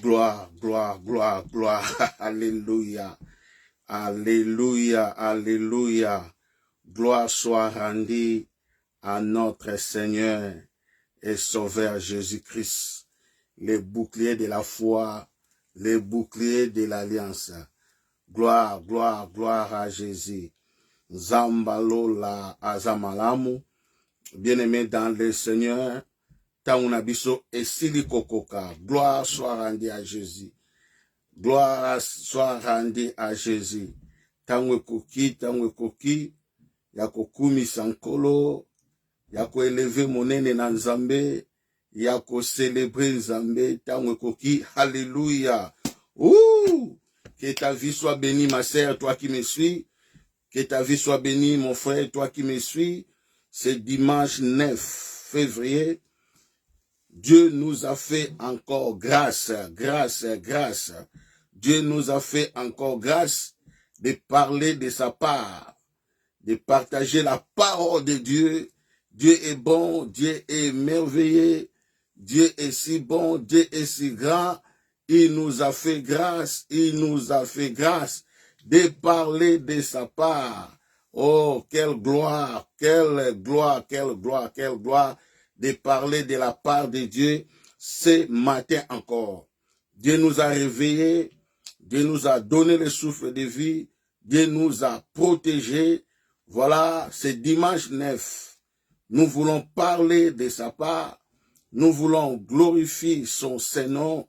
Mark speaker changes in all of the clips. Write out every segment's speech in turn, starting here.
Speaker 1: Gloire, gloire, gloire, gloire. Alléluia. Alléluia, alléluia. Gloire soit rendue à notre Seigneur et Sauveur Jésus-Christ, les boucliers de la foi, les boucliers de l'alliance. Gloire, gloire, gloire à Jésus. Zambalola azamalamu. Bien-aimé dans le Seigneur, Taounabiso et Silikokoka. Gloire soit rendue à Jésus. Gloire soit rendue à Jésus. Tangwekoki, yako kumi sankolo, yako élever monene na Nzambe, yako célébrer Nzambe, tangwekoki, alléluia. Ouh! Que ta vie soit bénie, ma sœur, toi qui me suis. Que ta vie soit bénie, mon frère, toi qui me suis. C'est dimanche 9 février. Dieu nous a fait encore grâce, grâce, grâce. Dieu nous a fait encore grâce de parler de sa part, de partager la parole de Dieu. Dieu est bon, Dieu est merveilleux, Dieu est si bon, Dieu est si grand. Il nous a fait grâce, il nous a fait grâce de parler de sa part. Oh, quelle gloire, quelle gloire, quelle gloire, quelle gloire de parler de la part de Dieu ce matin encore. Dieu nous a réveillés, Dieu nous a donné le souffle de vie, Dieu nous a protégés. Voilà, c'est dimanche 9. Nous voulons parler de sa part, nous voulons glorifier son Saint-Nom,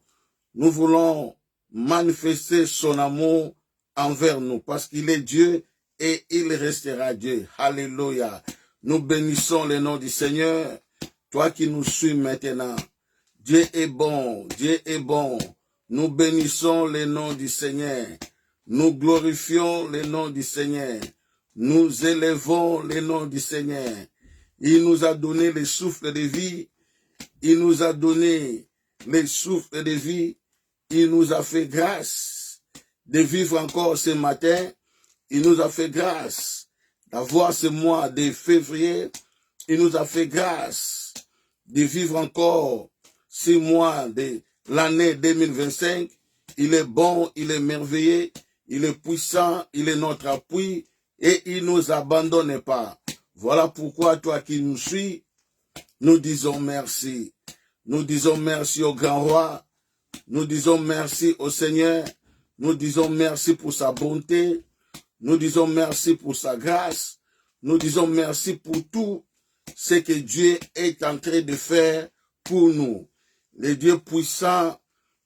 Speaker 1: nous voulons manifester son amour envers nous parce qu'il est Dieu et il restera Dieu. Alléluia. Nous bénissons le nom du Seigneur. Toi qui nous suis maintenant, Dieu est bon, Dieu est bon. Nous bénissons le nom du Seigneur. Nous glorifions le nom du Seigneur. Nous élevons le nom du Seigneur. Il nous a donné le souffle de vie. Il nous a donné le souffle de vie. Il nous a fait grâce de vivre encore ce matin. Il nous a fait grâce d'avoir ce mois de février. Il nous a fait grâce de vivre encore 6 mois de l'année 2025. Il est bon, il est merveilleux, il est puissant, il est notre appui et il ne nous abandonne pas. Voilà pourquoi toi qui nous suis, nous disons merci. Nous disons merci au grand roi. Nous disons merci au Seigneur. Nous disons merci pour sa bonté. Nous disons merci pour sa grâce. Nous disons merci pour tout ce que Dieu est en train de faire pour nous. Le Dieu puissant,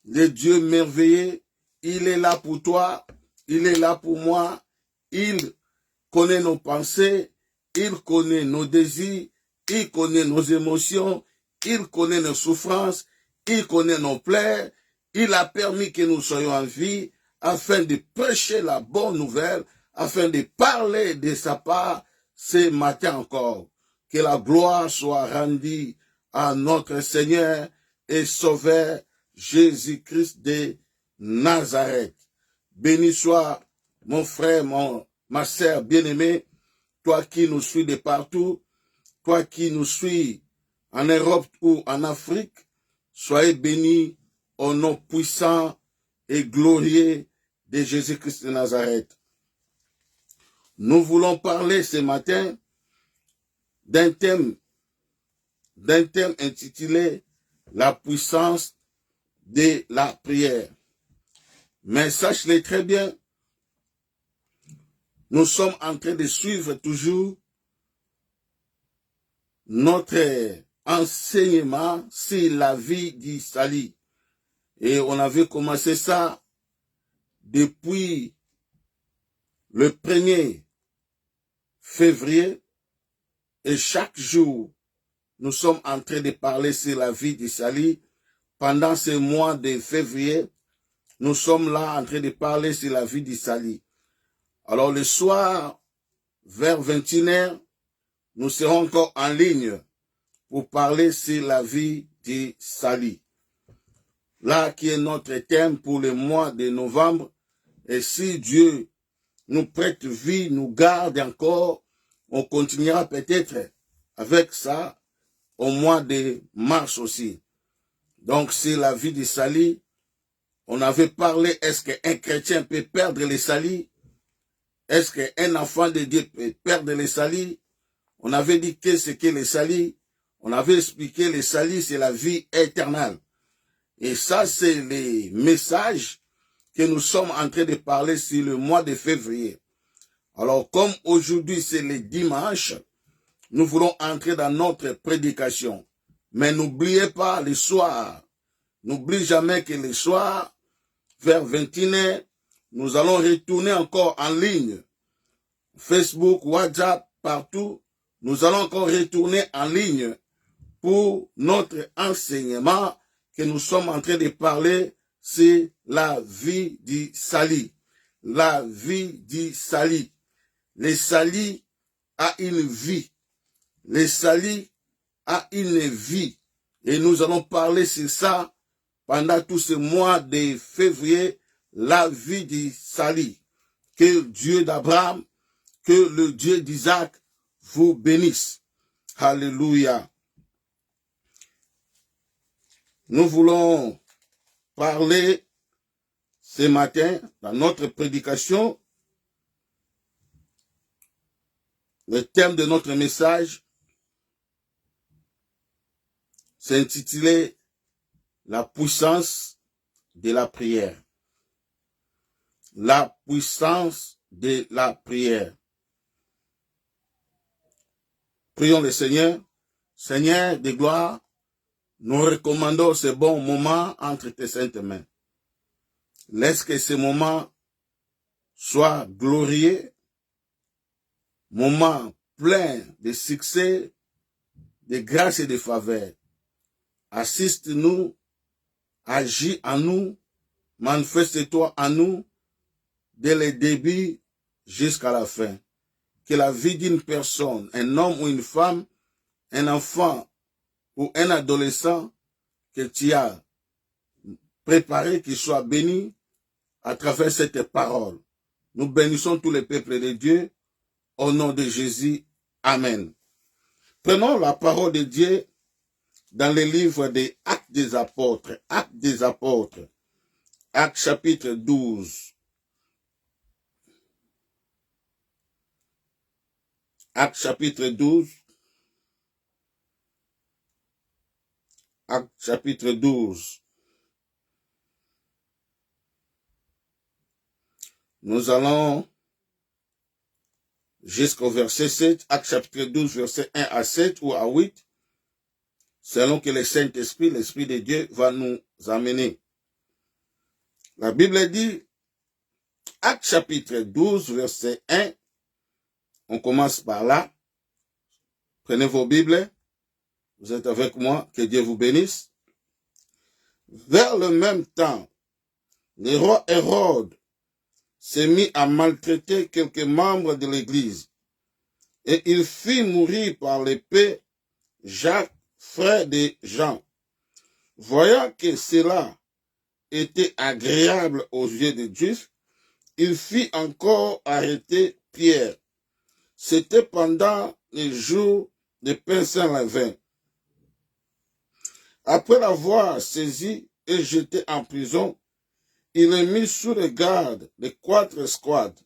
Speaker 1: le Dieu merveilleux, il est là pour toi, il est là pour moi. Il connaît nos pensées, il connaît nos désirs, il connaît nos émotions, il connaît nos souffrances, il connaît nos plaies. Il a permis que nous soyons en vie afin de prêcher la bonne nouvelle, afin de parler de sa part ce matin encore. Que la gloire soit rendue à notre Seigneur et Sauveur Jésus-Christ de Nazareth. Béni soit mon frère, ma sœur bien-aimée, toi qui nous suis de partout, toi qui nous suis en Europe ou en Afrique, soyez bénis au nom puissant et glorieux de Jésus-Christ de Nazareth. Nous voulons parler ce matin d'un thème intitulé « La puissance de la prière ». Mais sache-le très bien, nous sommes en train de suivre toujours notre enseignement sur la vie du salut. Et on avait commencé ça depuis le 1er février. Et chaque jour, nous sommes en train de parler sur la vie du salut. Pendant ce mois de février, nous sommes là en train de parler sur la vie du salut. Alors le soir, vers 21h, nous serons encore en ligne pour parler sur la vie du salut. Là qui est notre thème pour le mois de novembre. Et si Dieu nous prête vie, nous garde encore, on continuera peut-être avec ça au mois de mars aussi. Donc c'est la vie du salut. On avait parlé, est-ce qu'un chrétien peut perdre les salis? Est-ce qu'un enfant de Dieu peut perdre les salis? On avait dit qu'est-ce que les salis? On avait expliqué les salis, c'est la vie éternelle. Et ça, c'est les messages que nous sommes en train de parler sur le mois de février. Alors, comme aujourd'hui, c'est le dimanche, nous voulons entrer dans notre prédication. Mais n'oubliez pas le soir. N'oublie jamais que le soir, vers 21h, nous allons retourner encore en ligne. Facebook, WhatsApp, partout. Nous allons encore retourner en ligne pour notre enseignement que nous sommes en train de parler, c'est la vie du salut. La vie du salut. Le salut a une vie. Le salut a une vie. Et nous allons parler sur ça pendant tout ce mois de février, la vie du salut. Que Dieu d'Abraham, que le Dieu d'Isaac vous bénisse. Alléluia. Nous voulons parler ce matin dans notre prédication. Le thème de notre message c'est intitulé La puissance de la prière. La puissance de la prière. Prions le Seigneur. Seigneur de gloire, nous recommandons ce bon moment entre tes saintes mains. Laisse que ce moment soit glorieux, moment plein de succès, de grâce et de faveur. Assiste-nous, agis en nous, manifeste-toi en nous, dès le début jusqu'à la fin. Que la vie d'une personne, un homme ou une femme, un enfant ou un adolescent que tu as préparé, qu'il soit béni à travers cette parole. Nous bénissons tous les peuples de Dieu au nom de Jésus. Amen. Prenons la parole de Dieu dans le livre des Actes des Apôtres. Actes des Apôtres. Actes chapitre 12. Actes chapitre 12. Actes chapitre 12. Nous allons jusqu'au verset 7. Actes chapitre 12, verset 1 à 7 ou à 8. Selon que le Saint-Esprit, l'Esprit de Dieu, va nous amener. La Bible dit, Actes chapitre 12, verset 1, on commence par là. Prenez vos Bibles, vous êtes avec moi, que Dieu vous bénisse. Vers le même temps, le roi Hérode s'est mis à maltraiter quelques membres de l'Église, et il fit mourir par l'épée Jacques, frère de Jean. Voyant que cela était agréable aux yeux des Juifs, il fit encore arrêter Pierre. C'était pendant les jours de pain sans levain. Après l'avoir saisi et jeté en prison, il est mis sous le garde de 4 escouades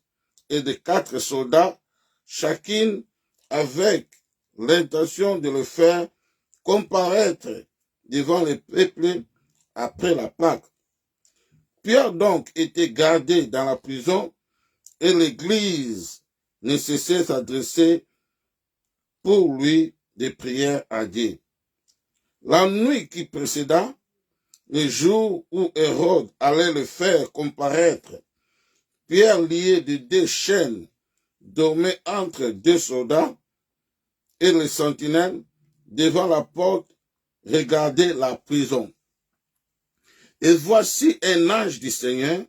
Speaker 1: et de 4 soldats, chacune avec l'intention de le faire comparaître devant le peuple après la Pâque. Pierre donc était gardé dans la prison et l'Église ne cessait s'adresser pour lui des prières à Dieu. La nuit qui précéda, le jour où Hérode allait le faire comparaître, Pierre, lié de 2 chaînes, dormait entre 2 soldats et les sentinelles devant la porte regardaient la prison. Et voici un ange du Seigneur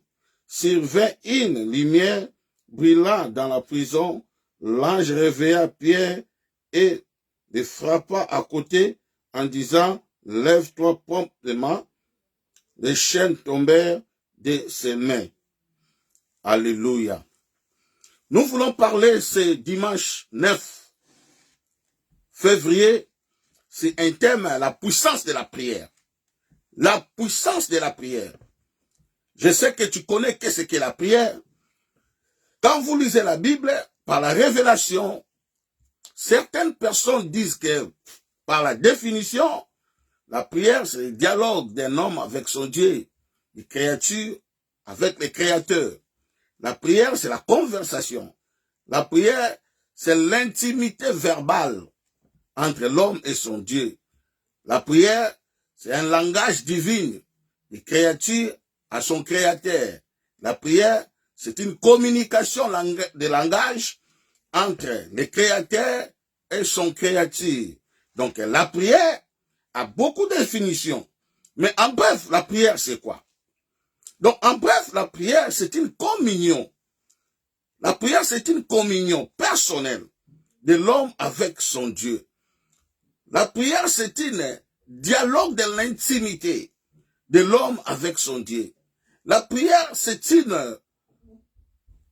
Speaker 1: survint une lumière brillant dans la prison. L'ange réveilla Pierre et le frappa à côté en disant, lève-toi promptement. Les chaînes tombèrent de ses mains. Alléluia. Nous voulons parler ce dimanche 9 février, c'est un thème, la puissance de la prière. La puissance de la prière. Je sais que tu connais qu'est-ce qu'est la prière. Quand vous lisez la Bible, par la révélation, certaines personnes disent que, par la définition, la prière, c'est le dialogue d'un homme avec son Dieu, une créature avec le Créateur. La prière, c'est la conversation. La prière, c'est l'intimité verbale entre l'homme et son Dieu. La prière, c'est un langage divin, des créatures à son Créateur. La prière, c'est une communication de langage entre le Créateur et son créature. Donc la prière a beaucoup de définitions. Mais en bref, la prière, c'est quoi? Donc en bref, la prière, c'est une communion. La prière, c'est une communion personnelle de l'homme avec son Dieu. La prière, c'est un dialogue de l'intimité de l'homme avec son Dieu. La prière, c'est une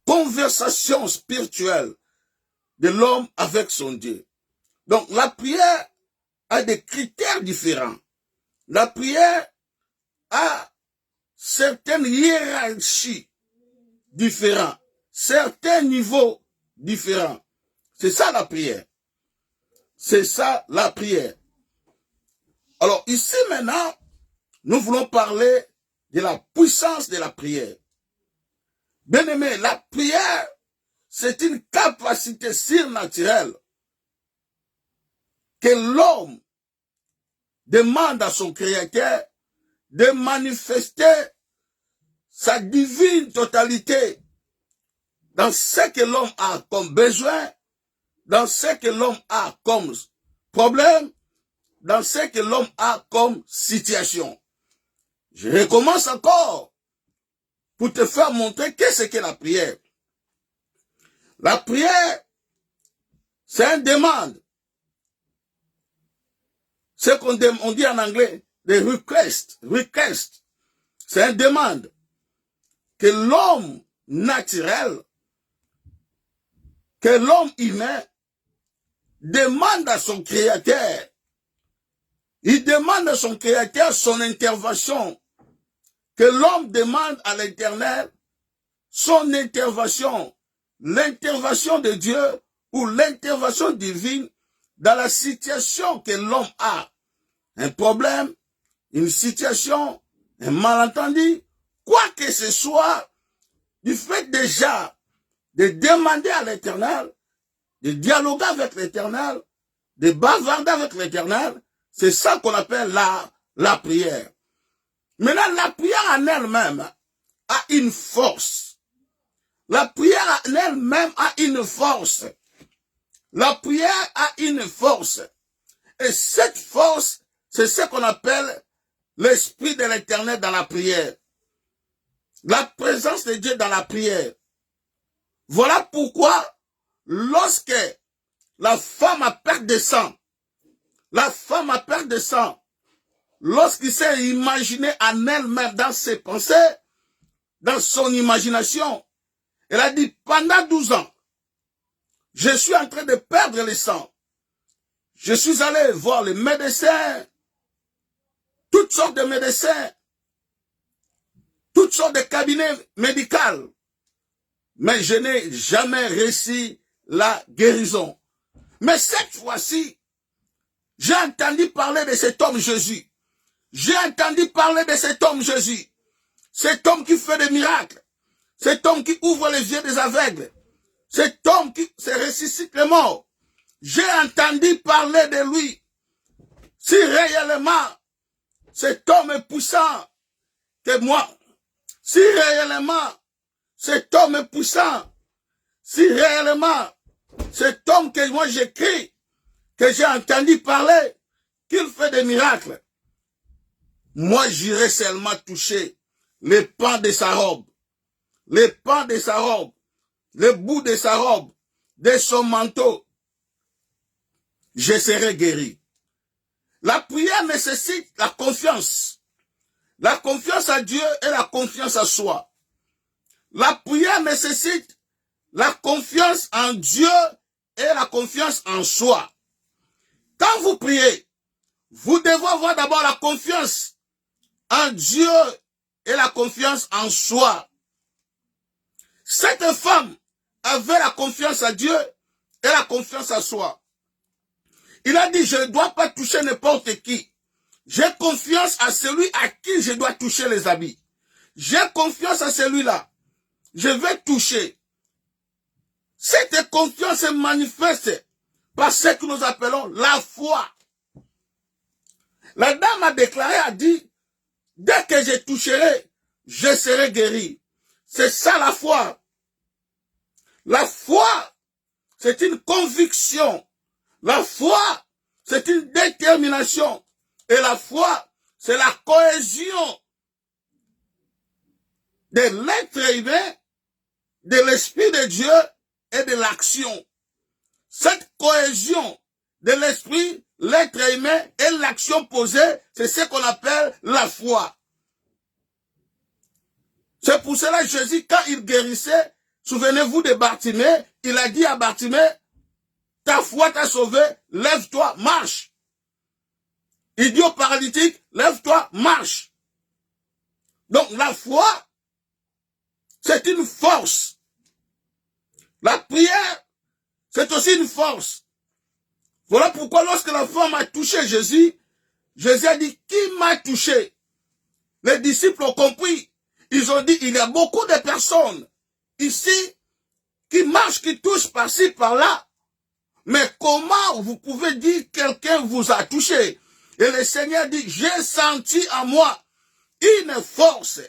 Speaker 1: conversation spirituelle de l'homme avec son Dieu. Donc la prière a des critères différents. La prière a certaines hiérarchies différentes, certains niveaux différents. C'est ça la prière. C'est ça la prière. Alors ici maintenant, nous voulons parler de la puissance de la prière. Bien-aimé, la prière, c'est une capacité surnaturelle que l'homme demande à son Créateur de manifester sa divine totalité dans ce que l'homme a comme besoin, dans ce que l'homme a comme problème, dans ce que l'homme a comme situation. Je recommence encore pour te faire montrer qu'est-ce qu'est la prière. La prière, c'est une demande. Ce qu'on dit en anglais, des requests. Request. C'est une demande que l'homme naturel, que l'homme humain demande à son Créateur. Il demande à son Créateur son intervention. Que l'homme demande à l'Éternel son intervention. L'intervention de Dieu ou l'intervention divine dans la situation que l'homme a. Un problème, une situation, un malentendu, quoi que ce soit, du fait déjà de demander à l'Éternel, de dialoguer avec l'Éternel, de bavarder avec l'Éternel, c'est ça qu'on appelle la prière. Maintenant, la prière en elle-même a une force. La prière en elle-même a une force. La prière a une force. Et cette force, c'est ce qu'on appelle l'Esprit de l'Éternel dans la prière. La présence de Dieu dans la prière. Voilà pourquoi, lorsque la femme a perdu de sang, lorsqu'il s'est imaginé en elle-même, dans ses pensées, dans son imagination, elle a dit, pendant 12 ans, je suis en train de perdre le sang. Je suis allé voir les médecins, toutes sortes de médecins, toutes sortes de cabinets médicaux. Mais je n'ai jamais réussi la guérison. Mais cette fois-ci, j'ai entendu parler de cet homme Jésus. J'ai entendu parler de cet homme Jésus. Cet homme qui fait des miracles. Cet homme qui ouvre les yeux des aveugles. Cet homme qui se ressuscite les morts. J'ai entendu parler de lui. Si réellement cet homme est puissant que moi, si réellement cet homme est puissant, si réellement cet homme que moi j'écris, que j'ai entendu parler, qu'il fait des miracles, moi j'irai seulement toucher les pans de sa robe, les pans de sa robe, le bout de sa robe, de son manteau, je serai guéri. La prière nécessite la confiance. La confiance à Dieu et la confiance à soi. La prière nécessite la confiance en Dieu et la confiance en soi. Quand vous priez, vous devez avoir d'abord la confiance en Dieu et la confiance en soi. Cette femme avait la confiance à Dieu et la confiance en soi. Il a dit, je ne dois pas toucher n'importe qui. J'ai confiance à celui à qui je dois toucher les habits. J'ai confiance à celui-là. Je vais toucher. Cette confiance est manifeste par ce que nous appelons la foi. La dame a déclaré, a dit, dès que je toucherai, je serai guéri. C'est ça la foi. La foi, c'est une conviction. La foi, c'est une détermination. Et la foi, c'est la cohésion de l'être humain, de l'esprit de Dieu et de l'action. Cette cohésion de l'esprit, l'être humain et l'action posée, c'est ce qu'on appelle la foi. C'est pour cela que Jésus, quand il guérissait, souvenez-vous de Bartimée, il a dit à Bartimée, ta foi t'a sauvé, lève-toi, marche. Il dit au paralytique, lève-toi, marche. Donc la foi, c'est une force. La prière, c'est aussi une force. Voilà pourquoi lorsque la femme a touché Jésus, Jésus a dit, qui m'a touché? Les disciples ont compris. Ils ont dit, il y a beaucoup de personnes ici qui marchent, qui touchent par-ci, par-là. Mais comment vous pouvez dire que quelqu'un vous a touché? Et le Seigneur dit, j'ai senti en moi une force,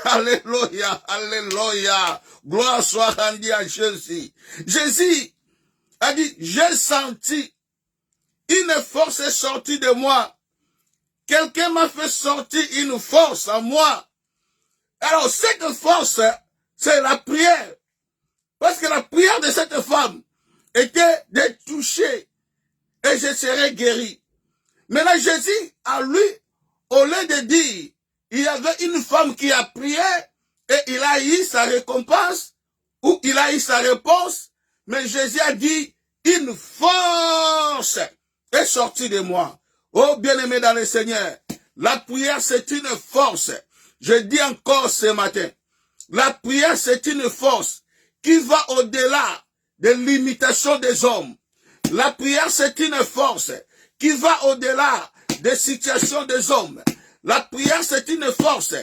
Speaker 1: alléluia, alléluia, gloire soit rendue à Jésus. Jésus a dit, j'ai senti une force est sortie de moi. Quelqu'un m'a fait sortir une force en moi. Alors cette force, c'est la prière. Parce que la prière de cette femme était de toucher et je serai guéri. Maintenant Jésus, à lui, au lieu de dire, il y avait une femme qui a prié et il a eu sa récompense ou il a eu sa réponse, mais Jésus a dit, une force est sortie de moi. Oh bien-aimé dans le Seigneur, la prière c'est une force. Je dis encore ce matin, la prière c'est une force qui va au-delà des limitations des hommes. La prière c'est une force qui va au-delà des situations des hommes. La prière c'est une force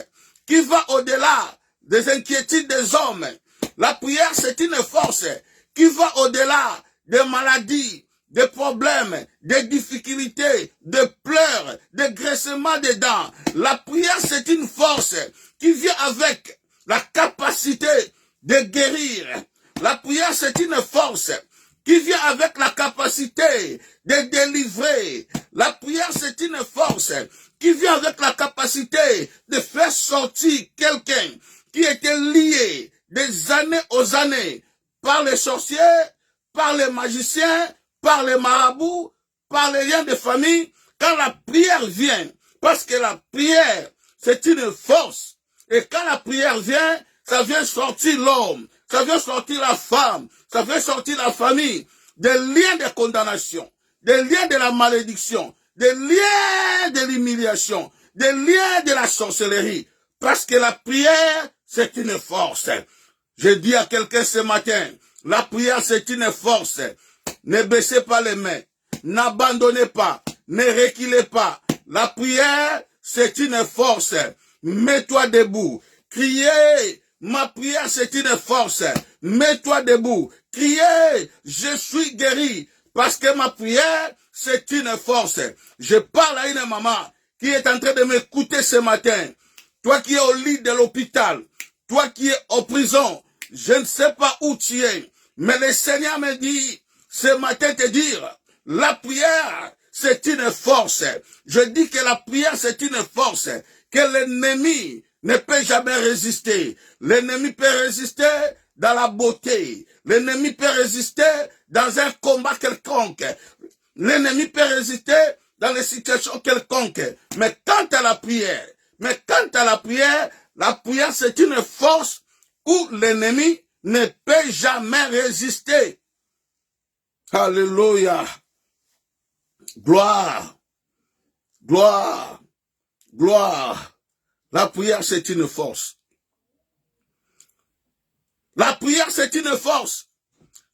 Speaker 1: qui va au-delà des inquiétudes des hommes. La prière c'est une force qui va au-delà des maladies, des problèmes, des difficultés, des pleurs, des graissements des dents. La prière, c'est une force qui vient avec la capacité de guérir. La prière, c'est une force qui vient avec la capacité de délivrer. La prière, c'est une force qui vient avec la capacité de faire sortir quelqu'un qui était lié des années aux années par les sorciers, par les magiciens, par les marabouts, par les liens de famille, quand la prière vient, parce que la prière, c'est une force, et quand la prière vient, ça vient sortir l'homme, ça vient sortir la femme, ça vient sortir la famille, des liens de condamnation, des liens de la malédiction, des liens de l'humiliation, des liens de la sorcellerie, parce que la prière, c'est une force. Je dis à quelqu'un ce matin, la prière c'est une force. Ne baissez pas les mains, n'abandonnez pas, ne reculez pas. La prière c'est une force. Mets-toi debout, criez. Ma prière c'est une force. Mets-toi debout, criez. Je suis guéri parce que ma prière c'est une force. Je parle à une maman qui est en train de m'écouter ce matin. Toi qui es au lit de l'hôpital, toi qui es en prison, je ne sais pas où tu es, mais le Seigneur me dit, ce matin te dire, la prière, c'est une force. Je dis que la prière, c'est une force, que l'ennemi ne peut jamais résister. L'ennemi peut résister dans la beauté. L'ennemi peut résister dans un combat quelconque. L'ennemi peut résister dans les situations quelconques. Mais quant à la prière, la prière c'est une force où l'ennemi ne peut jamais résister. Alléluia. Gloire, gloire, Gloire. La prière, c'est une force. La prière, c'est une force.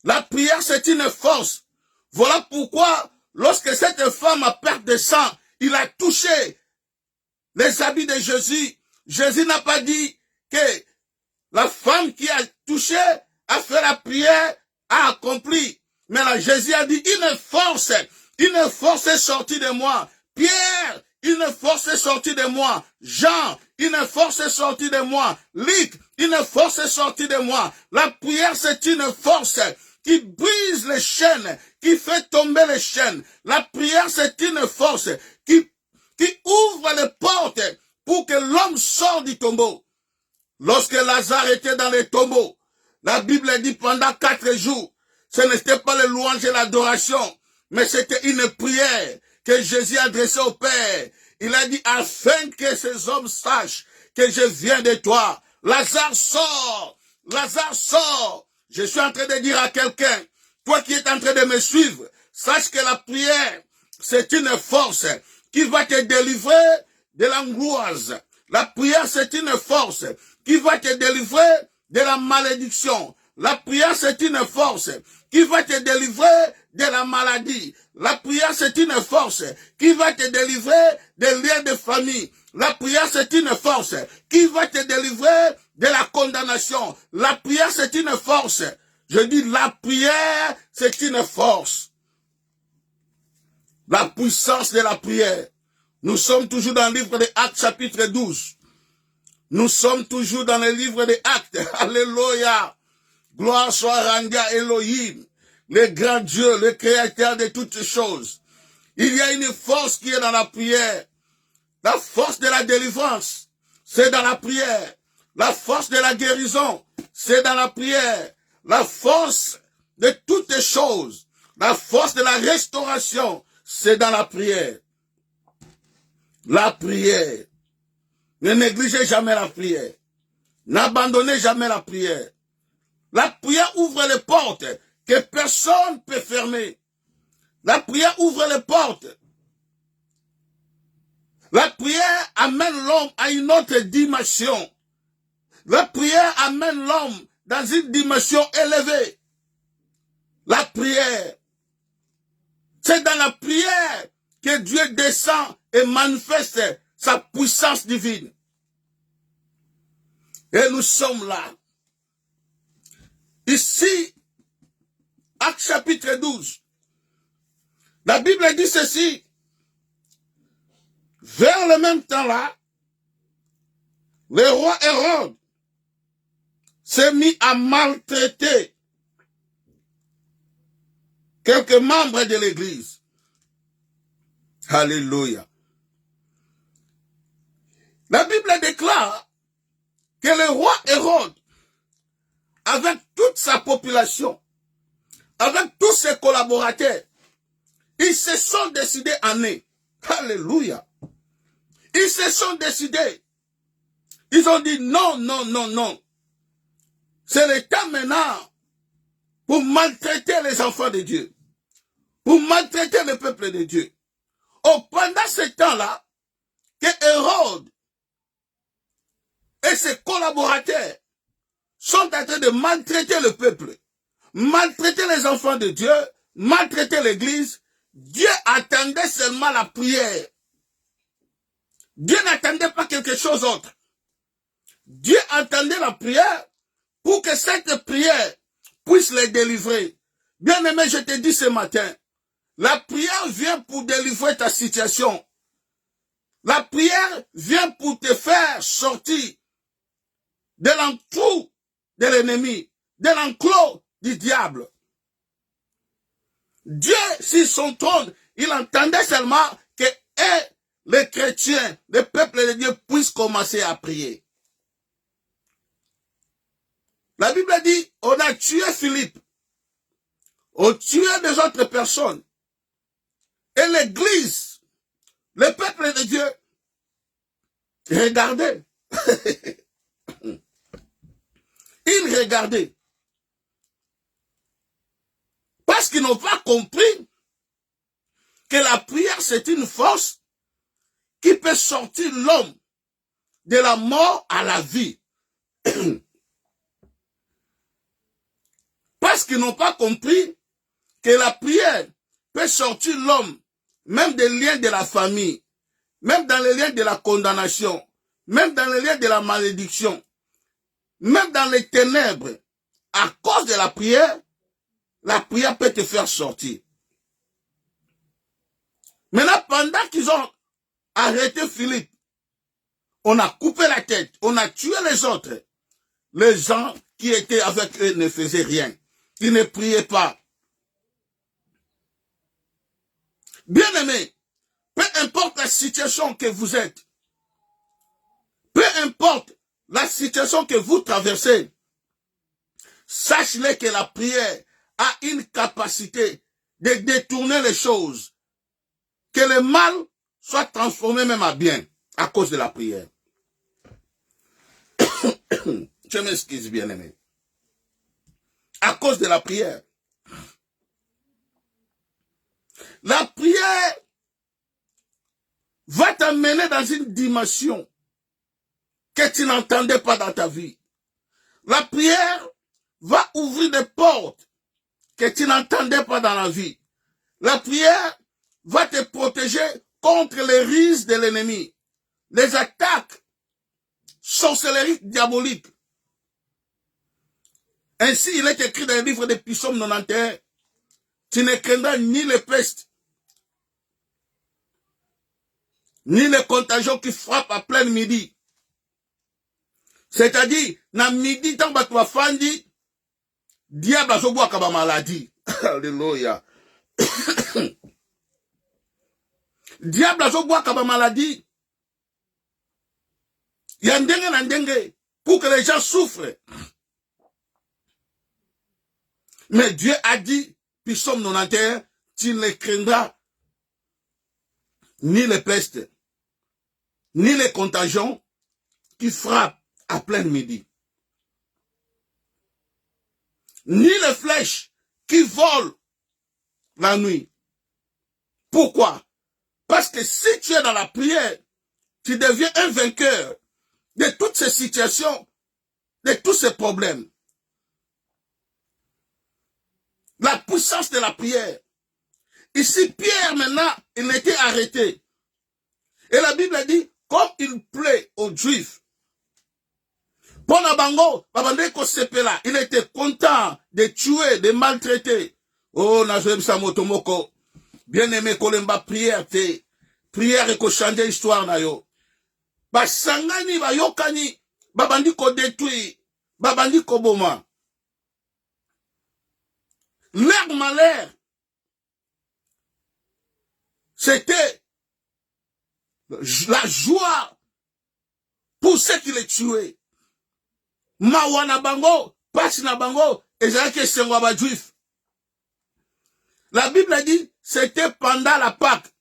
Speaker 1: La prière, c'est une force. Voilà pourquoi, lorsque cette femme a perte de sang, il a touché les habits de Jésus. Jésus n'a pas dit que la femme qui a touché, a fait la prière, a accompli. Mais là, Jésus a dit, une force est sortie de moi. Pierre, une force est sortie de moi. Jean, une force est sortie de moi. Luc, une force est sortie de moi. La prière, c'est une force qui brise les chaînes, qui fait tomber les chaînes. La prière, c'est une force qui ouvre les portes pour que l'homme sorte du tombeau. Lorsque Lazare était dans les tombeaux, la Bible dit pendant 4 jours, ce n'était pas le louange et l'adoration, mais c'était une prière que Jésus adressait au Père. Il a dit, afin que ces hommes sachent que je viens de toi. Lazare sort, Lazare sort. Je suis en train de dire à quelqu'un, toi qui es en train de me suivre, sache que la prière, c'est une force qui va te délivrer de l'angoisse. La prière, c'est une force qui va te délivrer de la malédiction. La prière, c'est une force qui va te délivrer de la maladie. La prière, c'est une force qui va te délivrer des liens de famille. La prière, c'est une force qui va te délivrer de la condamnation. La prière, c'est une force. Je dis, la prière, c'est une force. La puissance de la prière. Nous sommes toujours dans le livre des Actes, chapitre 12. Nous sommes toujours dans le livre des Actes. Alléluia. Gloire soit rendue à Elohim, le grand Dieu, le créateur de toutes choses. Il y a une force qui est dans la prière. La force de la délivrance, c'est dans la prière. La force de la guérison, c'est dans la prière. La force de toutes choses, la force de la restauration, c'est dans la prière. La prière. Ne négligez jamais la prière. N'abandonnez jamais la prière. La prière ouvre les portes que personne ne peut fermer. La prière ouvre les portes. La prière amène l'homme à une autre dimension. La prière amène l'homme dans une dimension élevée. La prière. C'est dans la prière que Dieu descend et manifeste sa puissance divine. Et nous sommes là. Ici, Actes chapitre 12, la Bible dit ceci. Vers le même temps-là, le roi Hérode s'est mis à maltraiter quelques membres de l'Église. Alléluia. La Bible déclare que le roi Hérode, avec toute sa population, avec tous ses collaborateurs, ils se sont décidés à naître. Alléluia. Ils se sont décidés. Ils ont dit non, non, non, non. C'est le temps maintenant pour maltraiter les enfants de Dieu. Pour maltraiter le peuple de Dieu. Oh, pendant ce temps-là, que Hérode et ses collaborateurs sont en train de maltraiter le peuple, maltraiter les enfants de Dieu, maltraiter l'église, Dieu attendait seulement la prière. Dieu n'attendait pas quelque chose d'autre. Dieu attendait la prière pour que cette prière puisse les délivrer. Bien-aimé, je te dis ce matin, la prière vient pour délivrer ta situation. La prière vient pour te faire sortir de l'entrou de l'ennemi, de l'enclos du diable. Dieu, sur son trône, il entendait seulement que les chrétiens, le peuple de Dieu puissent commencer à prier. La Bible dit, on a tué Philippe, on a tué des autres personnes. Et l'église, le peuple de Dieu, regardait. Ils regardaient. Parce qu'ils n'ont pas compris que la prière, c'est une force qui peut sortir l'homme de la mort à la vie. Parce qu'ils n'ont pas compris que la prière peut sortir l'homme, même des liens de la famille, même dans les liens de la condamnation, même dans les liens de la malédiction, même dans les ténèbres. À cause de la prière peut te faire sortir. Maintenant, pendant qu'ils ont arrêté Philippe, on a coupé la tête, on a tué les autres. Les gens qui étaient avec eux ne faisaient rien. Ils ne priaient pas. Bien-aimés, peu importe la situation que vous êtes, peu importe la situation que vous traversez, sachez que la prière a une capacité de détourner les choses, que le mal soit transformé même à bien à cause de la prière. Je m'excuse, bien-aimé. À cause de la prière. La prière va t'amener dans une dimension que tu n'entendais pas dans ta vie. La prière va ouvrir des portes que tu n'entendais pas dans la vie. La prière va te protéger contre les ruses de l'ennemi, les attaques sorcelleries diaboliques. Ainsi, il est écrit dans le livre de Psaume 91, tu ne craindras ni les pestes, ni les contagions qui frappent à plein midi. C'est-à-dire, na midi, tant que tu as fandi, diable a zobo akaba maladie. Alléluia. Diable a zobo akaba maladie. Il y a un dengue pour que les gens souffrent. Mais Dieu a dit, Psaume 91, tu ne craindras ni les pestes, ni les contagions qui frappent à plein midi, ni les flèches qui volent la nuit. Pourquoi? Parce que si tu es dans la prière, tu deviens un vainqueur de toutes ces situations, de tous ces problèmes. La puissance de la prière. Ici, Pierre, maintenant, il était arrêté. Et la Bible dit, comme il plaît aux Juifs, il était content de tuer, de maltraiter. Oh, Nazoeb Samotomoko, bien-aimé Kolemba, prière, prière et ko changer histoire na yo. Basangani, bayokani, babandi ko détruire, babandi ko boma. Leur malheur, c'était la joie pour ceux qui les tuaient. Mawana bango, pasina bango, et j'ai sengwa ba juif. La Bible dit, c'était pendant la Pâque,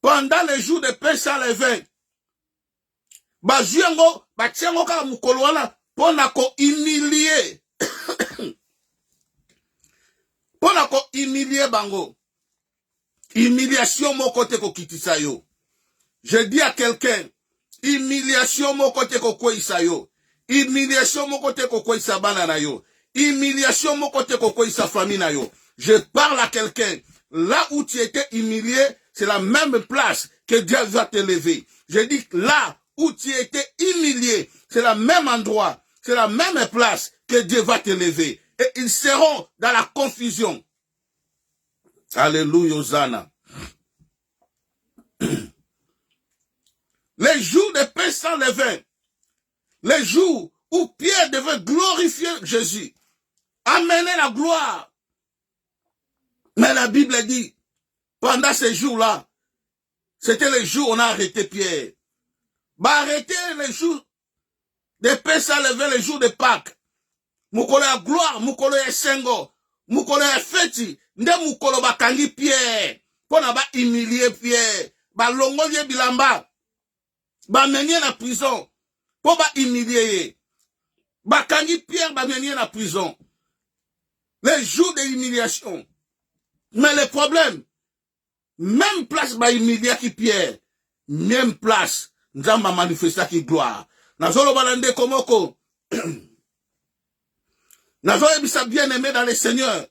Speaker 1: pendant les jours de paix sans levain. Ba juango, ba tiango ka mukolo wana, pona ko humilier. Pona ko humilier bango. Humiliation mon côté ko kitisa yo. Je dis à quelqu'un, humiliation mon côté ko kwisa yo. Humiliation mon côté ko kwisa banana yo. Humiliation mon côté ko kwisa famille na yo. Je parle à quelqu'un, là où tu étais humilié, c'est la même place que Dieu va te lever. Je dis là où tu étais humilié, c'est le même endroit, c'est la même place que Dieu va te lever. Et ils seront dans la confusion. Alléluia, Hosanna. Les jours de paix sans levain, les jours où Pierre devait glorifier Jésus, amener la gloire. Mais la Bible dit, pendant ces jours-là, c'était les jours où on a arrêté Pierre. Bah arrêter les jours de paix sans levain, les jours de Pâques. Mukolo ya gloire, mukolo ya sengo, mukolo ya feti, nde mukolo bakangi Pierre, pona ba humilier Pierre, ba longolie bilamba, ba menye na prison, po ba humilier, bakangi Pierre, ba menye na prison. Les jours de humiliation. Mais le problème, même place ba humilier qui Pierre, même place nzamba manifesta ki gloire nazolo balande komoko nazolo bisa bien aimé dans le Seigneur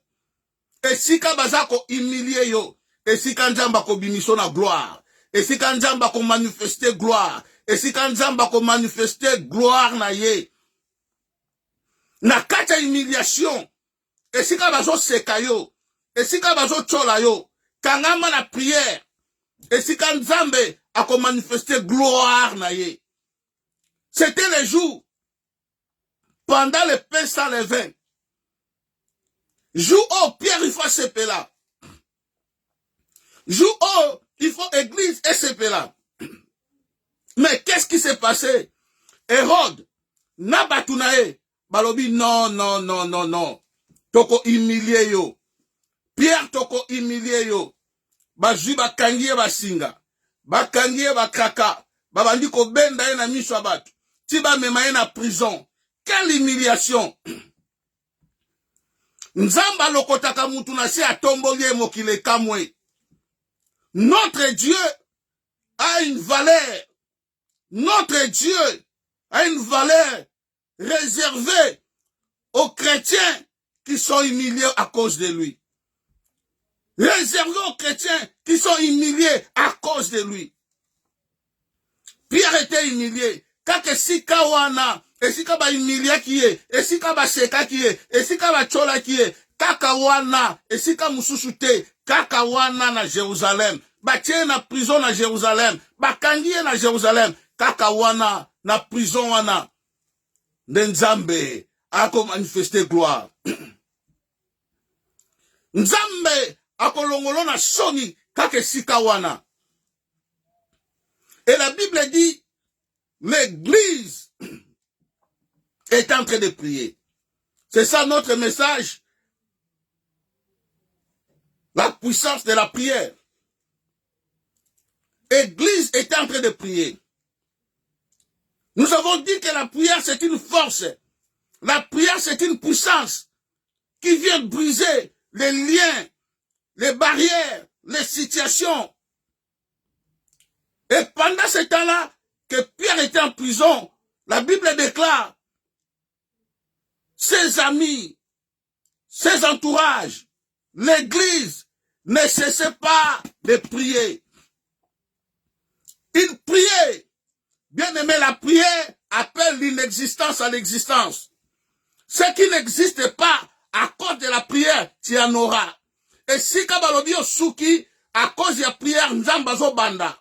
Speaker 1: esika bazako humilier yo esika nzamba ko bimiso na gloire esika nzamba ko manifester gloire esika nzamba ko manifester gloire na ye na kata humiliation esika bazo seka yo esika bazo chola yo kangama na prière esika nzambe ako manifester gloire na ye. C'était les jours pendant le pain sans levain, jour où Pierre il faut seper là, jour où il faut église et seper là. Mais qu'est-ce qui s'est passé? Hérode Nabatunae balobi non toko humilier yo, Pierre toko humilier yo, bazui bakangie basinga bakangie bakaka babandi ko benda ye na miso ya bato ti bamema ye na prison. Quelle humiliation! Nzamba lokotaka mutu na se atomboli ye mokile kamwe. Notre Dieu a une valeur. Notre Dieu a une valeur réservée aux chrétiens qui sont humiliés à cause de lui. Réservée aux chrétiens qui sont humiliés à cause de lui. Pierre était humilié. Kake sika wana, esika ba humilia kiye, esika ba seka kiye, esika ba chola kiye, kaka wana, esika mususu te, kaka wana na Jérusalem. Batie na prison na Jérusalem, bakangie na Jérusalem, kaka wana na prison wana. Nzambe ako manifester gloire. Nzambe ako longolo na soni kake sika wana. Et la Bible dit, l'église est en train de prier. C'est ça notre message. La puissance de la prière. L'église est en train de prier. Nous avons dit que la prière c'est une force. La prière c'est une puissance qui vient briser les liens, les barrières, les situations. Et pendant ce temps-là, que Pierre était en prison, la Bible déclare, ses amis, ses entourages, l'église ne cessait pas de prier. Ils priaient. Bien aimé, la prière appelle l'inexistence à l'existence. Ce qui n'existe pas à cause de la prière, tu en auras. Et si kabalobi osuki, à cause de la prière, nzambazo banda.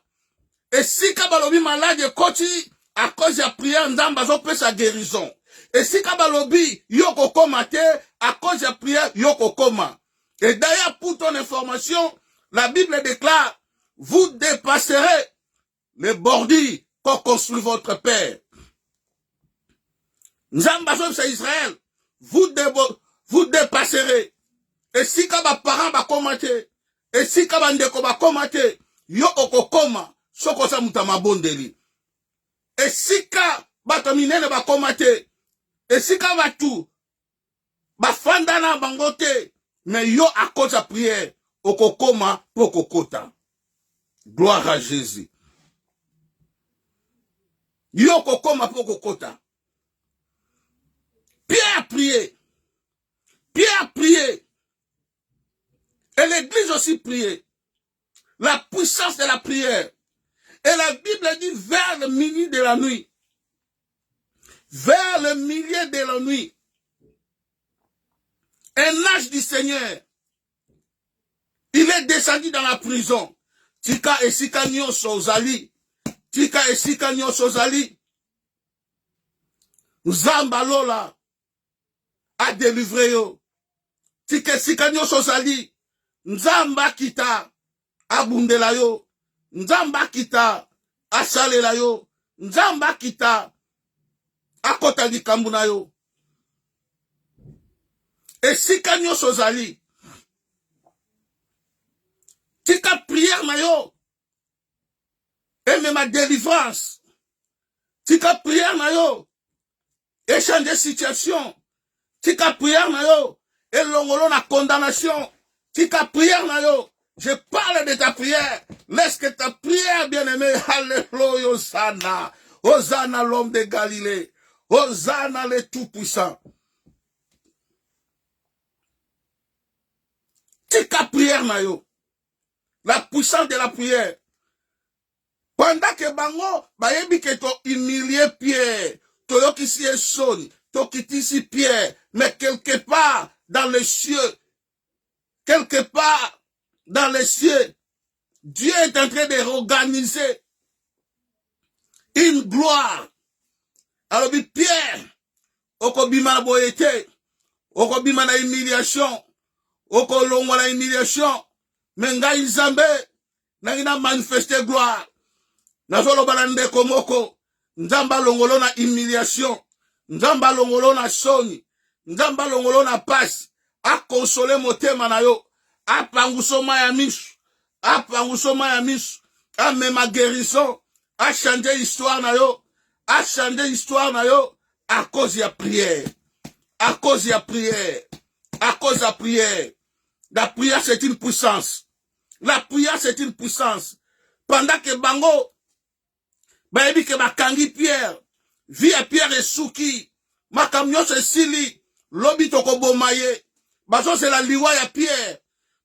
Speaker 1: Et si kabalobi malade koti, à cause de la prière, nzambazo peut sa guérison. Et si kabalobi yoko koma te, à cause de la prière, yoko koma. Et d'ailleurs, pour ton information, la Bible déclare, vous dépasserez les bordures qu'ont construit votre père. Nzambazo c'est Israël. Vous dépasserez. Et si kaba parent ba komate, et si kaba ndeko ba komate, yo okokoma, soko sa mutama bondeli. Et si ka bato minene ba komate, et si ka batu ba fandana bangote, mais yo à cause de prière, okokoma pokokota. Gloire à Jésus. Yo okokoma pokokota. Pierre a prié. Pierre a prié. Et l'église aussi priait. La puissance de la prière. Et la Bible dit vers le milieu de la nuit. Vers le milieu de la nuit. Un ange du Seigneur. Il est descendu dans la prison. Tika esika nyonso ozali. Tika esika nyonso ozali. Nzamba lola a délivré yo. Tika esika nyonso ozali. Nzamba kita abundela yo. Nzamba kita asalela yo. Nzamba kita akota likambu na yo. Esika nyonso ozali. Tika prière na yo. Et même ma délivrance. Tika prière na yo. Échange de situation. Tika prière na yo. Et longolo na condamnation. Tika prière na yo. Je parle de ta prière. Laisse que ta prière, bien-aimé, alléluia, Hosanna. Hosanna, l'homme de Galilée. Hosanna, le Tout-Puissant. Tika prière, nayo. La puissance de la prière. Pendant que bango, bayebi que to humilié Pierre, to yokisi son, to kitisi Pierre, mais quelque part dans les cieux, quelque part dans les cieux, Dieu est en train de réorganiser une gloire. Alors, Pierre, okobima na boyete, okobima na humiliation, okolongwa na humiliation, mais ngai Nzambe, na manifester gloire. Nazolo balande komoko, Nzamba longolo na humiliation, Nzamba longolo na soni, Nzamba longolo na passe, a consoler motema na yo, a pangusoma ya misu, a pangusoma ya misu, a mema guérison, a changer histoire na yo, a changer histoire na yo, à cause de la prière, à cause de la prière, à cause de la prière. La prière c'est une puissance, la prière c'est une puissance. Pendant que bango, bayebi ke bakangi Pierre, via Pierre et Souki, makamyo se sili, lobi toko bomaye, baso c'est la liwa ya Pierre,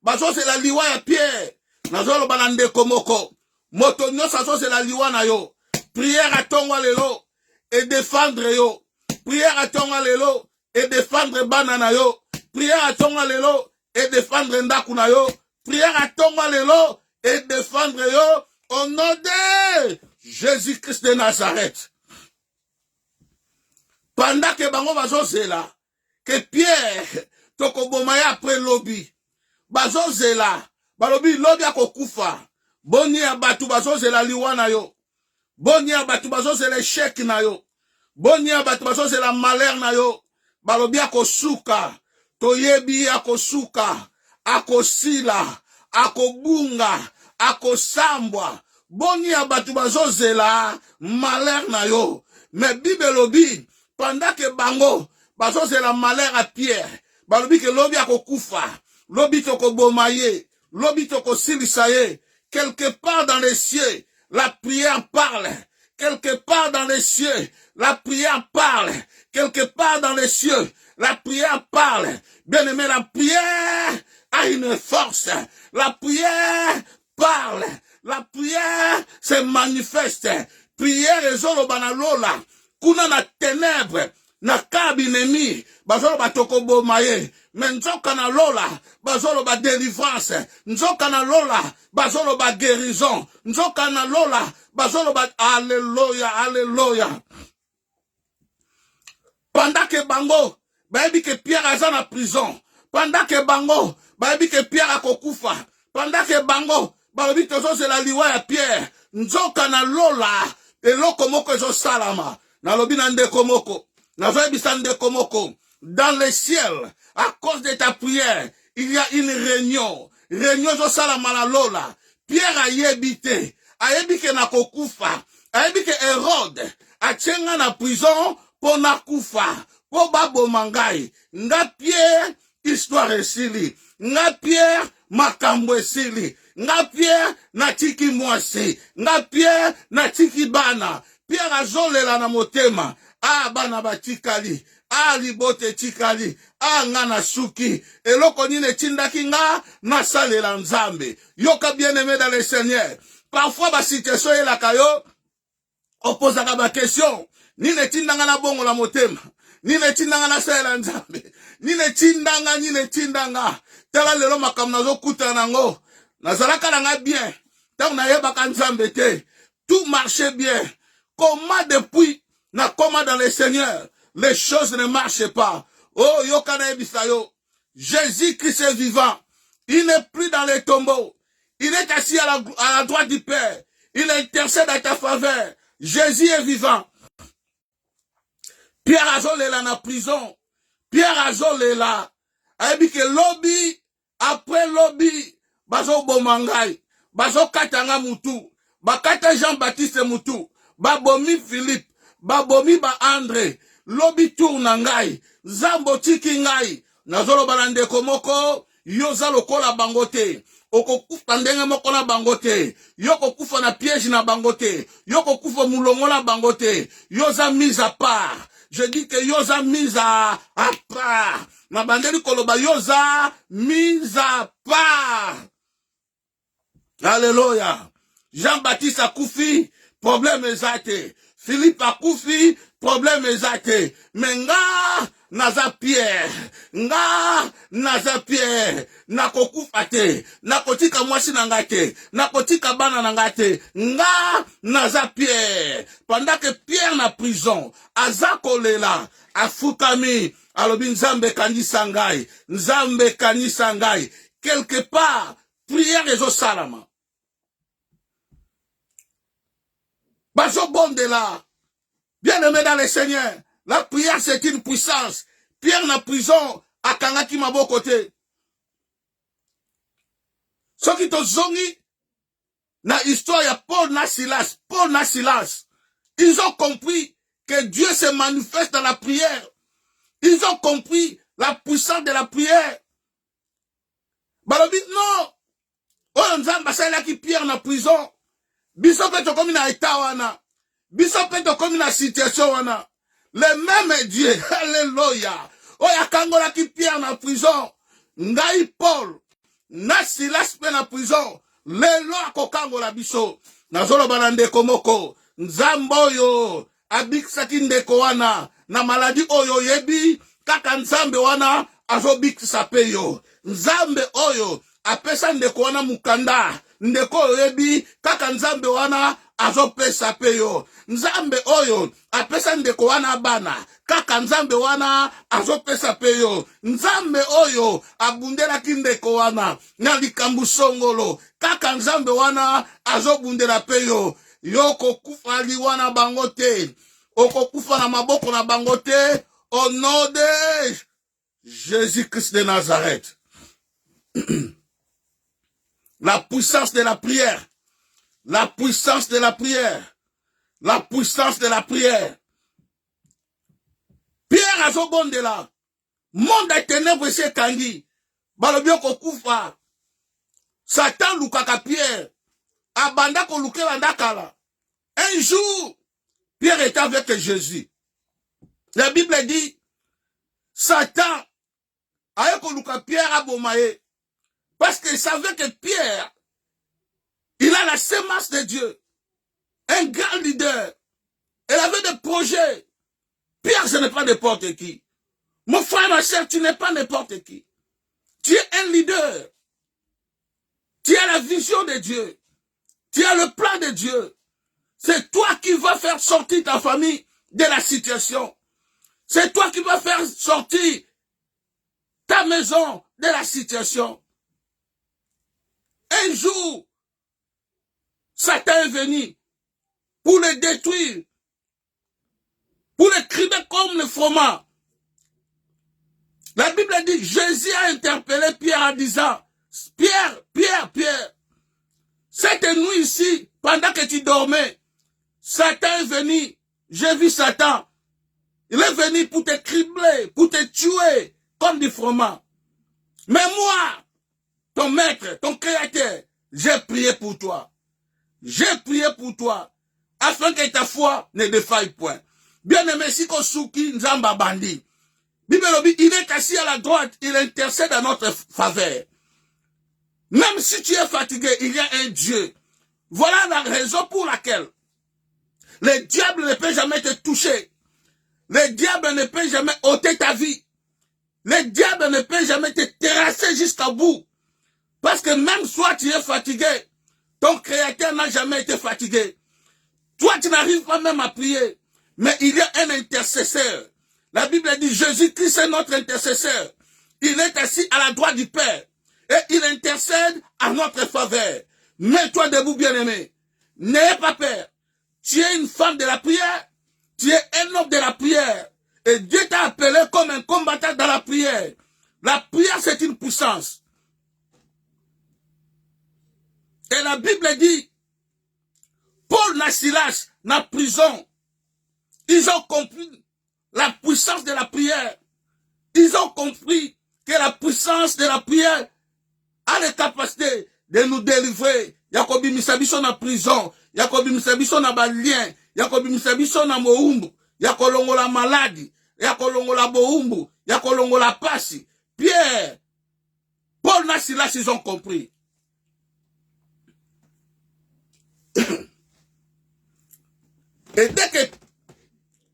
Speaker 1: baso c'est la liwa ya Pierre, nazolo balande komoko, moto nyosa so c'est la liwa na yo, prière à tonga lelo, et défendre yo, prière à tonga lelo, et défendre banana yo, prière à tonga lelo, et défendre ndaku na yo, prière à tonga lelo, et défendre yo, au nom de Jésus-Christ de Nazareth. Pendant que bango bazo zela, que Pierre, toko bomaya après lobby, bazo zela, balobi lobby akokufa, boni abatu bazo zela liwa na yo, boni abatu bazo zela échec na yo, boni abatu bazo zela malheur na yo, balobi akosuka, toyebi akosuka, akosila, akobunga, akosambwa, boni abatu bazozela malheur na yo. Mais Bible lobi, pendant que bango bazozela malheur à Pierre, balobi que lobi akokufa, lobi toko bomaye, lobi toko silisaye, quelque part dans les cieux, la prière parle. Quelque part dans les cieux, la prière parle. Quelque part dans les cieux, la prière parle. Bien aimé, la prière a une force. La prière parle. La prière se manifeste. Prière et zolo banalola. Kuna na ténèbres, na kabinemi, bazolo batoko bomaye. Mais nzoka na lola, bazolo ba délivrance. Nzoka na lola, bazolo ba guérison. Nzoka na lola, bazolo ba alléluia, alléluia. Pendant que bango, baebi que Pierre a en prison. Pendant que bango, baebi que Pierre a kokufa. Pendant que bango, baebi que c'est la liwa ya Pierre. Nzoka na lola, eloko moko ezo salama. Na lobi na ndeko moko. Na zoebi sa ndeko moko. Dans le ciel, à cause de ta prière, il y a une réunion. Réunion zo salama na lola. Pierre a yebite. A yebike na kokufa. A yebike Hérode. A tchenga na prison pour na kufa. Po babo mangai. Nga Pierre, histoire esili. Nga Pierre, makambo esili. Nga Pierre, na tiki mwasi. Nga Pierre, na tiki bana. Pierre azolela na motema. Ah, bana batikali. Ah, libote tikali. Ah, nga na suki. Eloko nine tindaki nga, na salela nzambe. Yoka bien aimé dans le Seigneur. Parfois, ba situation la kayo, opposaka ba question. Nine tindanga na bongo la motema. Nine tindanga na salela nzambe. Nine tindanga. Tala lelo makamna zo kuta nango. Nazalaka nanga bien. Tant na yebaka nzambe te. Tout marchait bien. Comment depuis, na comment dans le Seigneur, les choses ne marchent pas. Oh, yokana ebisayo. Jésus-Christ est vivant. Il n'est plus dans les tombeaux. Il est assis à la droite du Père. Il intercède à ta faveur. Jésus est vivant. Pierre Azol est là dans la prison. Pierre Azol est là. Ayebi que lobby, après lobby, bazo bomangai, bazo katanga mutu, bakata Jean-Baptiste mutu, babomi Philippe, babomi ba André, lobby tourna ngai, zambo tiki ngai, nazolo balande komoko, yoza lokola bangote. okokufa ndenge moko na bango te, yo kokufa na piège na bango te, yo kokufa mulongo na bango te, yo za mise à part. Je dis que yo za mise à part. Na bandeli koloba yo za mise à part. Alléluia. Jean-Baptiste akufi, problème ezate. Philippe akufi, problème ezate. Menga naza Pierre, nga naza Pierre, nakokufa te, nakotika mwasi nanga te, nakotika bana nanga te, nga naza Pierre. Pendant que Pierre na prison, aza kolela, afukami, alobi nzambe kanisa ngai, nzambe kanisa ngai. Quelque part, prière ezo salama. Bazo bonde là. Bien aimé dans le Seigneur, la prière c'est une puissance. Pierre na prison, akangaki maboko te. Soki to zongi, na histoire ya Paul na Silas, ils ont compris que Dieu se manifeste dans la prière. Ils ont compris la puissance de la prière. Balobi, non, oyo nzamba salaki Pierre na prison, biso pe tokomi na état wana. Biso pe tokomi na situation wana. Le même Dieu, alléluia. Oya kangola ki Pierre na prison. Ngai Paul, na Silas pe na prison. Lelo akokangola biso. Nazolo banandeko moko. Nzambo yo, abikisaki ndeko wana. Na maladi oyo yebi, kaka nzambe wana, azo bikisa pe yo. Nzambe oyo, apesa ndeko wana mukanda. Ndeko oyebi, kaka nzambe wana, azo pesa pe yo. Nzambe oyo, apesa ndeko wana bana. Kaka nzambe wana, azo pesa pe yo. Nzambe oyo, abundela ki ndeko wana. Na likambu songolo. Kaka nzambe wana, azo bundela pe yo. Yo kokufa liwana bangote. Okokufa na maboko na bangote. Au nom de Jésus-Christ de Nazareth. La puissance de la prière. La puissance de la prière. La puissance de la prière. Pierre a zo bonde là. Monde des ténèbres c'est kangi. Balobio kokufa. Satan lukaka Pierre. Abanda ko lukela ndakala. Un jour, Pierre était avec Jésus. La Bible dit, Satan a luka Pierre à Bomaye. Parce qu'il savait que Pierre, il a la sémence de Dieu. Un grand leader. Il avait des projets. Pierre, ce n'est pas n'importe qui. Mon frère, ma soeur, tu n'es pas n'importe qui. Tu es un leader. Tu as la vision de Dieu. Tu as le plan de Dieu. C'est toi qui vas faire sortir ta famille de la situation. C'est toi qui vas faire sortir ta maison de la situation. Un jour, Satan est venu pour le détruire, pour le crimer comme le froment. La Bible dit, Jésus a interpellé Pierre en disant, Pierre, cette nuit ici, pendant que tu dormais, Satan est venu, j'ai vu Satan, il est venu pour te cribler, pour te tuer comme du froment. Mais moi, ton maître, ton créateur, j'ai prié pour toi. J'ai prié pour toi, afin que ta foi ne défaille point. Bien aimé, si Kosuki Nzamba Bandi, il est assis à la droite, il intercède à notre faveur. Même si tu es fatigué, il y a un Dieu. Voilà la raison pour laquelle le diable ne peut jamais te toucher. Le diable ne peut jamais ôter ta vie. Le diable ne peut jamais te terrasser jusqu'au bout. Parce que même soit tu es fatigué, ton créateur n'a jamais été fatigué. Toi, tu n'arrives pas même à prier. Mais il y a un intercesseur. La Bible dit, Jésus-Christ est notre intercesseur. Il est assis à la droite du Père. Et il intercède à notre faveur. Mets-toi debout, bien-aimé. N'ayez pas peur. Tu es une femme de la prière. Tu es un homme de la prière. Et Dieu t'a appelé comme un combattant dans la prière. La prière, c'est une puissance. Et la Bible dit, Paul na Silas, na prison, ils ont compris la puissance de la prière. Ils ont compris que la puissance de la prière a la capacité de nous délivrer. Yakobi misabiso na prison. Yakobi misabiso na balien. Yakobi misabiso na moumbu. Yakolongola maladi. Yakolongola boumbu. Yakolongola pasi. Pierre, Paul na Silas, ils ont compris. Et dès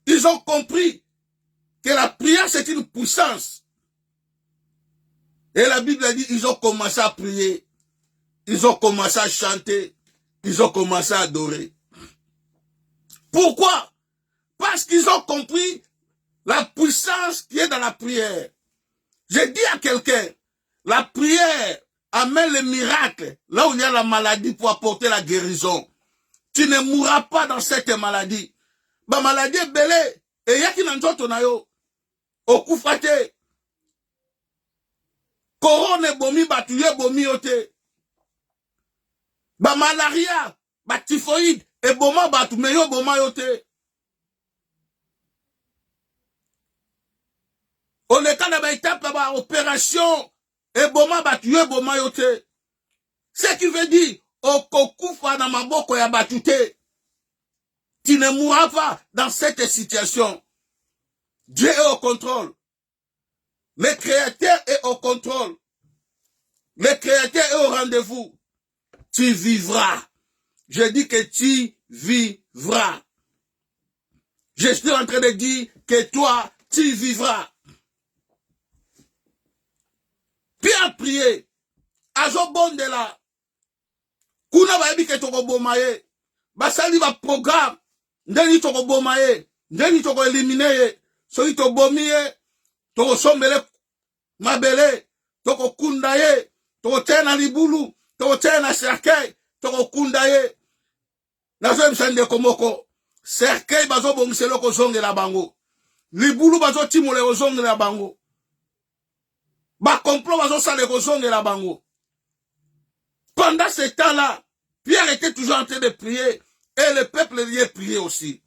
Speaker 1: qu'ils ont compris que la prière c'est une puissance, et la Bible a dit, ils ont commencé à prier, ils ont commencé à chanter, ils ont commencé à adorer. Pourquoi? Parce qu'ils ont compris la puissance qui est dans la prière. J'ai dit à quelqu'un, la prière amène le miracle là où il y a la maladie pour apporter la guérison. Tu ne mourras pas dans cette maladie. Ba maladie est belle. Et yaki na nzoto na yo. Okufate. Corona bomi batuye bomi yote. Ba malaria, ba typhoïde, et boma batu meyo boma yote. On est quand ba étape ba opération, et boma batuye boma yote. Ce qui veut dire, okokufa na maboko ya batute. Tu ne mourras pas dans cette situation. Dieu est au contrôle. Le Créateur est au contrôle. Le Créateur est au rendez-vous. Tu vivras. Je dis que tu vivras. Je suis en train de dire que toi, tu vivras. Pierre prié. Azo bondela. Kuna ba ebi ke toko bomaye. Basali ba programme. Ndeni toko bomaye. Ndeni toko elimine. Soki to bomiye. Toko sombele mabele. Toko kundaye. Toko tena libulu. Toko tena cercueil. Toko kundaye. Nazo msende komoko. Cercueil bazo bongiselo ko zonge la bango. Libulu bazo timole ko zonge la bango. Ba complot bazo sale ko zonge la bango. Pendant ce temps-là, Pierre était toujours en train de prier et le peuple lui priait aussi.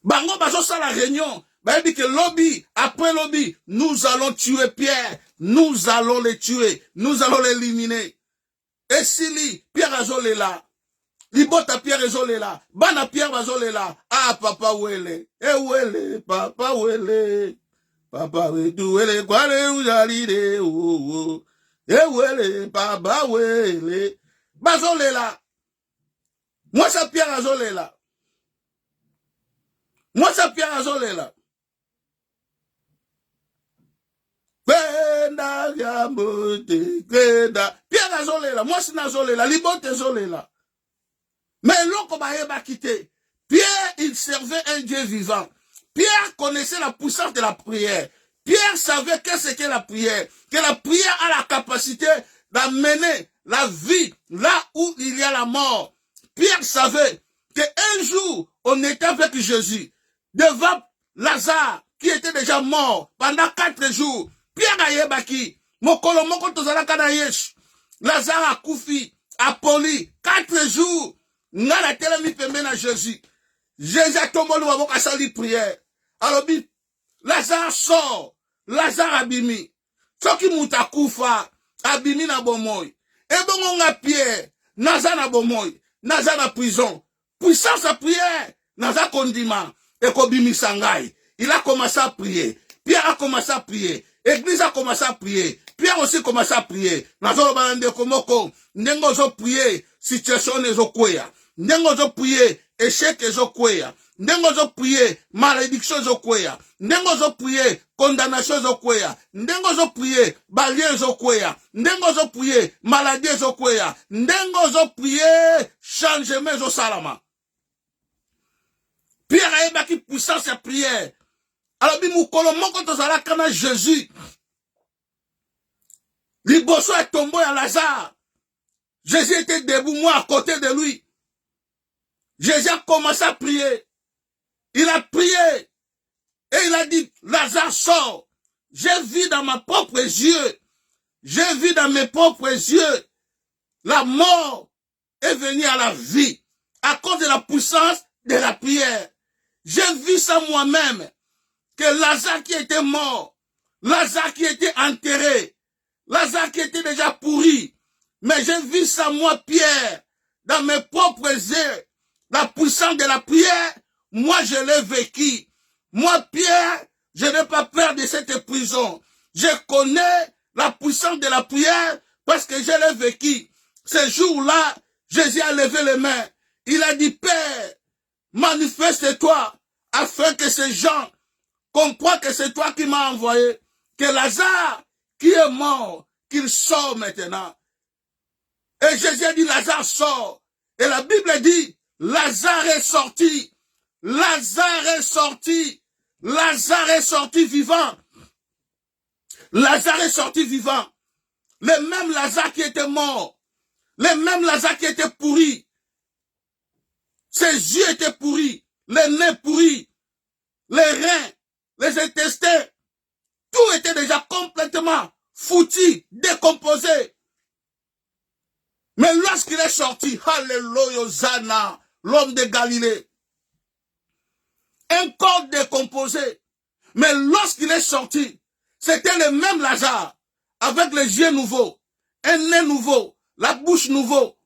Speaker 1: Bango bazo sa la réunion, bah il dit que lobby, après lobby, nous allons tuer Pierre, nous allons le tuer, nous allons l'éliminer. Et si Pierre azole là, libota Pierre azole là, bana Pierre azole là, ah papa wele, eh wele, papa wele, papa wele, kwale ujalide, oh. Ewele, papa wele. Bazole la. Moi ça Pierre azole la. Moi ça Pierre azole la. Kwenda yamote, kwenda. Pierre azole la. Moi c'est nazole la. Libote zole la. Mais l'autre va quitter. Pierre, il servait un Dieu vivant. Pierre connaissait la puissance de la prière. Pierre savait qu'est-ce qu'est la prière. Que la prière a la capacité d'amener la vie là où il y a la mort. Pierre savait qu'un jour, on était avec Jésus devant Lazare qui était déjà mort pendant 4 jours. Pierre a yebaki. Mokolo moko tozala kana yesu. Lazare a koufi, a poli. 4 jours. Ngala telemi pembe na Jésus. Jésus a tombé le maboko asali prière. Alors, Lazare sort. Lazare abimi. Soki mutakufa abimi na bomoy. Et bon on a Pierre. Naza na bomoy. Naza na prison. Puissance à prière. Naza kondima. Et kobimi sangai. Il a commencé à prier. Pierre a commencé à prier. Église a commencé à prier. Pierre aussi commencé à prier. Nazo lo balande komoko. Ndengo zo prier. Situation ezo kwea. Ndengo zo prier. Échec ezo kwea. Ndengo zo prier, malédiction zo kwea. Ndengo zo prier, condamnation zo kwea. Ndengo zo prier, balien zo kwea. Ndengo zo prier, maladie zo kwea. Ndengo zo prier, changement zo salama. Pierre a ébaki puissance à prière. Alors bimukolo moko tozala kana Jésus. Liboso est tombé à Lazare. Jésus était debout, moi à côté de lui. Jésus a commencé à prier. Il a prié et il a dit, Lazare sort. J'ai vu dans mes propres yeux, j'ai vu dans mes propres yeux, la mort est venue à la vie à cause de la puissance de la prière. J'ai vu ça moi-même, que Lazare qui était mort, Lazare qui était enterré, Lazare qui était déjà pourri, Mais j'ai vu ça, moi, Pierre, dans mes propres yeux. La puissance de la prière, moi, je l'ai vécu. Moi, Pierre, je n'ai pas peur de cette prison. Je connais la puissance de la prière parce que je l'ai vécu. Ce jour-là, Jésus a levé les mains. Il a dit, Père, manifeste-toi afin que ces gens comprennent que c'est toi qui m'as envoyé. Que Lazare, qui est mort, qu'il sort maintenant. Et Jésus a dit, Lazare sort. Et la Bible dit, Lazare est sorti. Lazare est sorti. Lazare est sorti vivant. Lazare est sorti vivant. Le même Lazare qui était mort. Le même Lazare qui était pourri. Ses yeux étaient pourris. Les nez pourris. Les reins. Les intestins. Tout était déjà complètement foutu, décomposé. Mais lorsqu'il est sorti, Alléluia, Hosanna, l'homme de Galilée, un corps décomposé. Mais lorsqu'il est sorti, c'était le même Lazare, avec les yeux nouveaux, un nez nouveau, la bouche nouveau.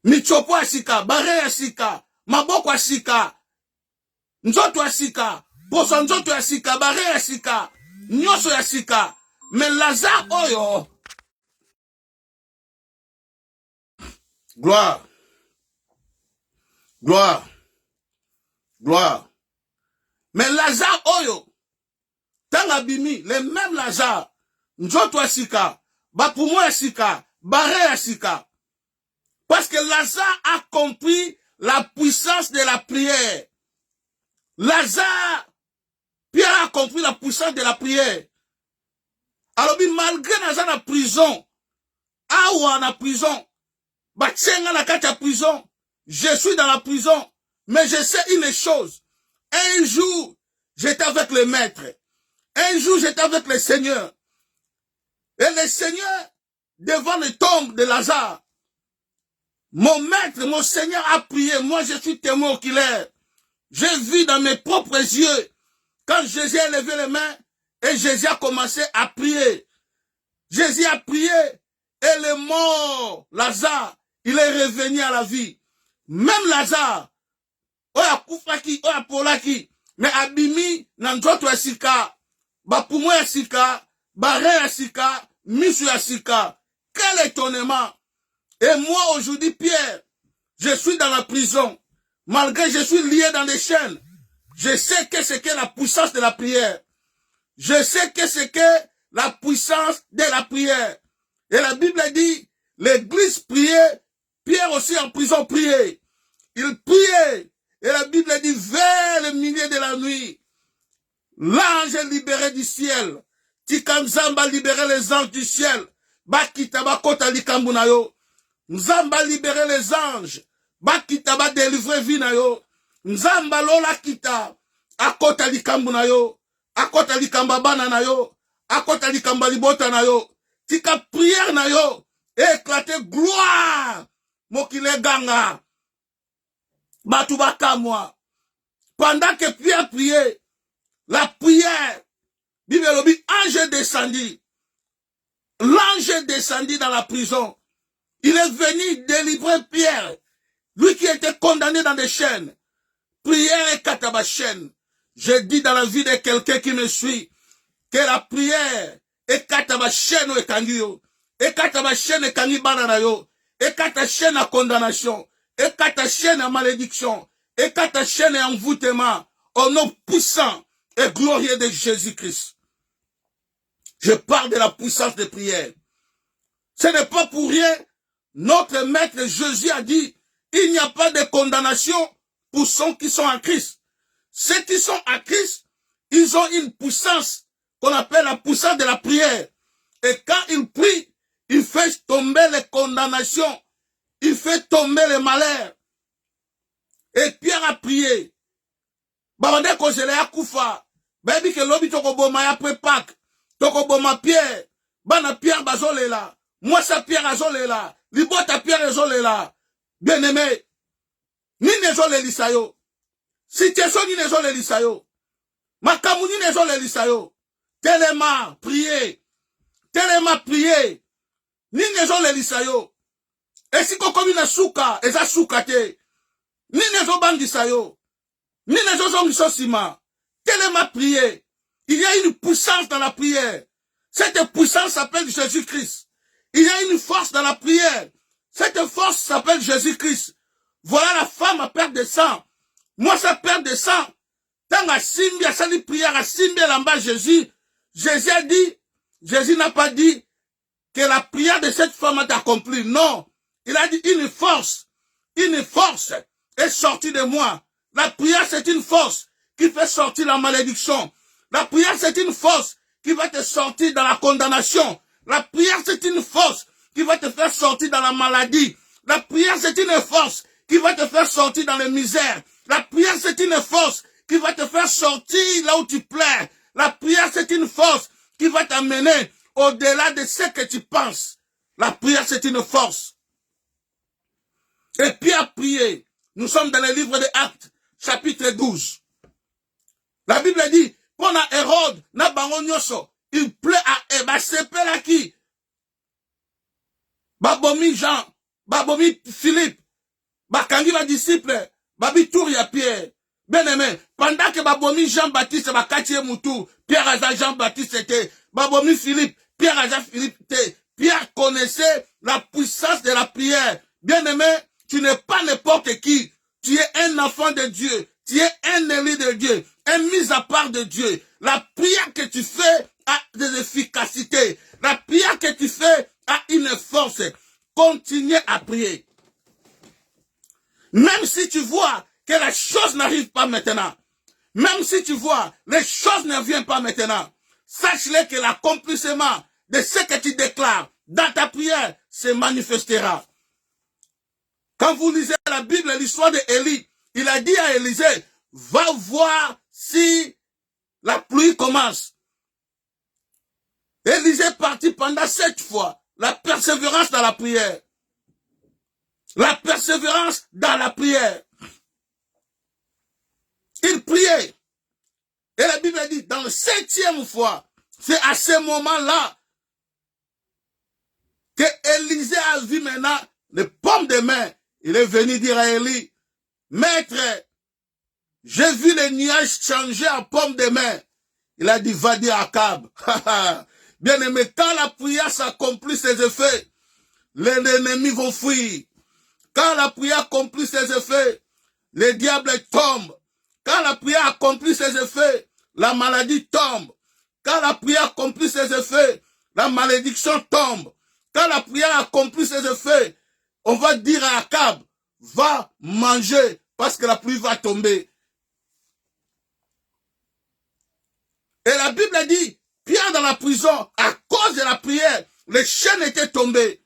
Speaker 1: Michopo asika, bare asika, maboko asika, nzoto asika, poso nzoto asika, bare asika, nyoso asika. Mais Lazare oyo, gloire, gloire, gloire. Mais Lazare oyo, tanga bimi, le même Lazare, nzoto asika, bapumo asika, bare asika. Parce que Lazare a compris la puissance de la prière. Lazare, Pierre a compris la puissance de la prière. Alors, malgré Lazare la prison, awa na prison, batsenga na kata prison, je suis dans la prison, mais je sais une chose. Un jour, j'étais avec le maître. Un jour, j'étais avec le Seigneur. Et le Seigneur, devant le tombe de Lazare, mon maître, mon Seigneur a prié. Moi, je suis témoin oculaire. J'ai vu dans mes propres yeux, quand Jésus a levé les mains, et Jésus a commencé à prier. Jésus a prié, et le mort, Lazare, il est revenu à la vie. Même Lazare, oya kufaki, oya polaki, mais abimi, nanjoto asika, bapumo asika, bare asika, misu asika. Quel étonnement! Et moi, aujourd'hui, Pierre, je suis dans la prison. Malgré que je suis lié dans les chaînes, je sais que c'est que la puissance de la prière. Je sais que c'est que la puissance de la prière. Et la Bible dit, l'église priait, Pierre aussi en prison priait. Il priait. Et la Bible dit, vers le milieu de la nuit, l'ange est libéré du ciel. Tikanzamba libéré les anges du ciel. Bakita bakota likambunayo. Nzamba libérer les anges. Bakita ba délivrer vie na yo. Nzamba lola kita. Akota likambu na yo. Akota likamba bana na yo. Akota likamba libota na yo. Tika prière na yo. Éclater gloire. Mokile ganga. Batubaka moi. Pendant que Pierre priait, la prière, Bible lobi, ange descendit. L'ange descendit dans la prison. Il est venu délivrer Pierre, lui qui était condamné dans des chaînes. Prière et kataba chaîne. Je dis dans la vie de quelqu'un qui me suit, que la prière et kataba chaîne et kangio, et kataba chaîne et kangi bananayo, et kata chaîne à condamnation, et kata chaîne à malédiction, et kata chaîne à envoûtement, au nom puissant et glorieux de Jésus-Christ. Je parle de la puissance de prière. Ce n'est pas pour rien. Notre maître Jésus a dit, il n'y a pas de condamnation pour ceux qui sont en Christ. Ceux qui sont en Christ, ils ont une puissance qu'on appelle la puissance de la prière. Et quand ils prient, il fait tomber les condamnations, il fait tomber les malheurs. Et Pierre a prié. Babande kozele ya kufa. Baby ke lobi toko boma ya prépac. Toko boma Pierre. Bana Pierre bazolela. Moi sa Pierre azolela. Libota Pierre azolela. Bien-aimé. Ni nezole lisayo. Situation ni nezole lisayo. Makamu ni nezole lisayo. Tellement prier. Tellement prier. Nini ezolelisa yo. Esiko komi na suka, eza suka te. Nini ezobangisa yo. Nini ezozongisa sima. Telema prier. Il y a une puissance dans la prière. Cette puissance s'appelle Jésus-Christ. Il y a une force dans la prière. Cette force s'appelle Jésus-Christ. Voilà la femme à perte de sang. Moi, ça perte de sang. Tant à Simbi, à sali prière, à Simbi, là-bas, Jésus a dit, Jésus n'a pas dit que la prière de cette femme est accomplie. Non. Il a dit une force est sortie de moi. La prière, c'est une force qui fait sortir la malédiction. La prière, c'est une force qui va te sortir dans la condamnation. La prière, c'est une force qui va te faire sortir dans la maladie. La prière, c'est une force qui va te faire sortir dans les misères. La prière, c'est une force qui va te faire sortir là où tu pleures. La prière, c'est une force qui va t'amener au-delà de ce que tu penses. La prière, c'est une force. Et Pierre priait. Nous sommes dans le livre des Actes, chapitre 12. La Bible dit, pour Hérode, na bango nyoso, il plaît à Eba sepela qui? Babomi Jean, babomi Philippe, bakangi ba disciple, babi tour ya Pierre. Bien aimé, pendant que babomi Jean-Baptiste bakati moutou, Pierre aza Jean-Baptiste était, babomi Philippe, Pierre aza Philippe était. Pierre connaissait la puissance de la prière. Bien aimé, tu n'es pas n'importe qui. Tu es un enfant de Dieu. Tu es un élu de Dieu. Un mis à part de Dieu. La prière que tu fais a des efficacités. La prière que tu fais a une force. Continue à prier. Même si tu vois que la chose n'arrive pas maintenant. Même si tu vois les choses ne viennent pas maintenant. Sache-le que l'accomplissement de ce que tu déclares dans ta prière se manifestera. Quand vous lisez la Bible, l'histoire d'Élie, il a dit à Élisée, va voir si la pluie commence. Élisée partit pendant 7 fois. La persévérance dans la prière. La persévérance dans la prière. Il priait. Et la Bible dit, dans la 7e fois, c'est à ce moment-là que Élisée a vu maintenant les pommes de main. Il est venu dire à Élie, maître, j'ai vu les nuages changer en pommes de main. Il a dit, va dire à Akab. Bien aimé, quand la prière s'accomplit ses effets, les ennemis vont fuir. Quand la prière accomplit ses effets, les diables tombent. Quand la prière accomplit ses effets, la maladie tombe. Quand la prière accomplit ses effets, la malédiction tombe. Quand la prière accomplit ses effets, on va dire à Akab, va manger parce que la pluie va tomber. Et la Bible dit, Pierre dans la prison, à cause de la prière, les chaînes étaient tombées.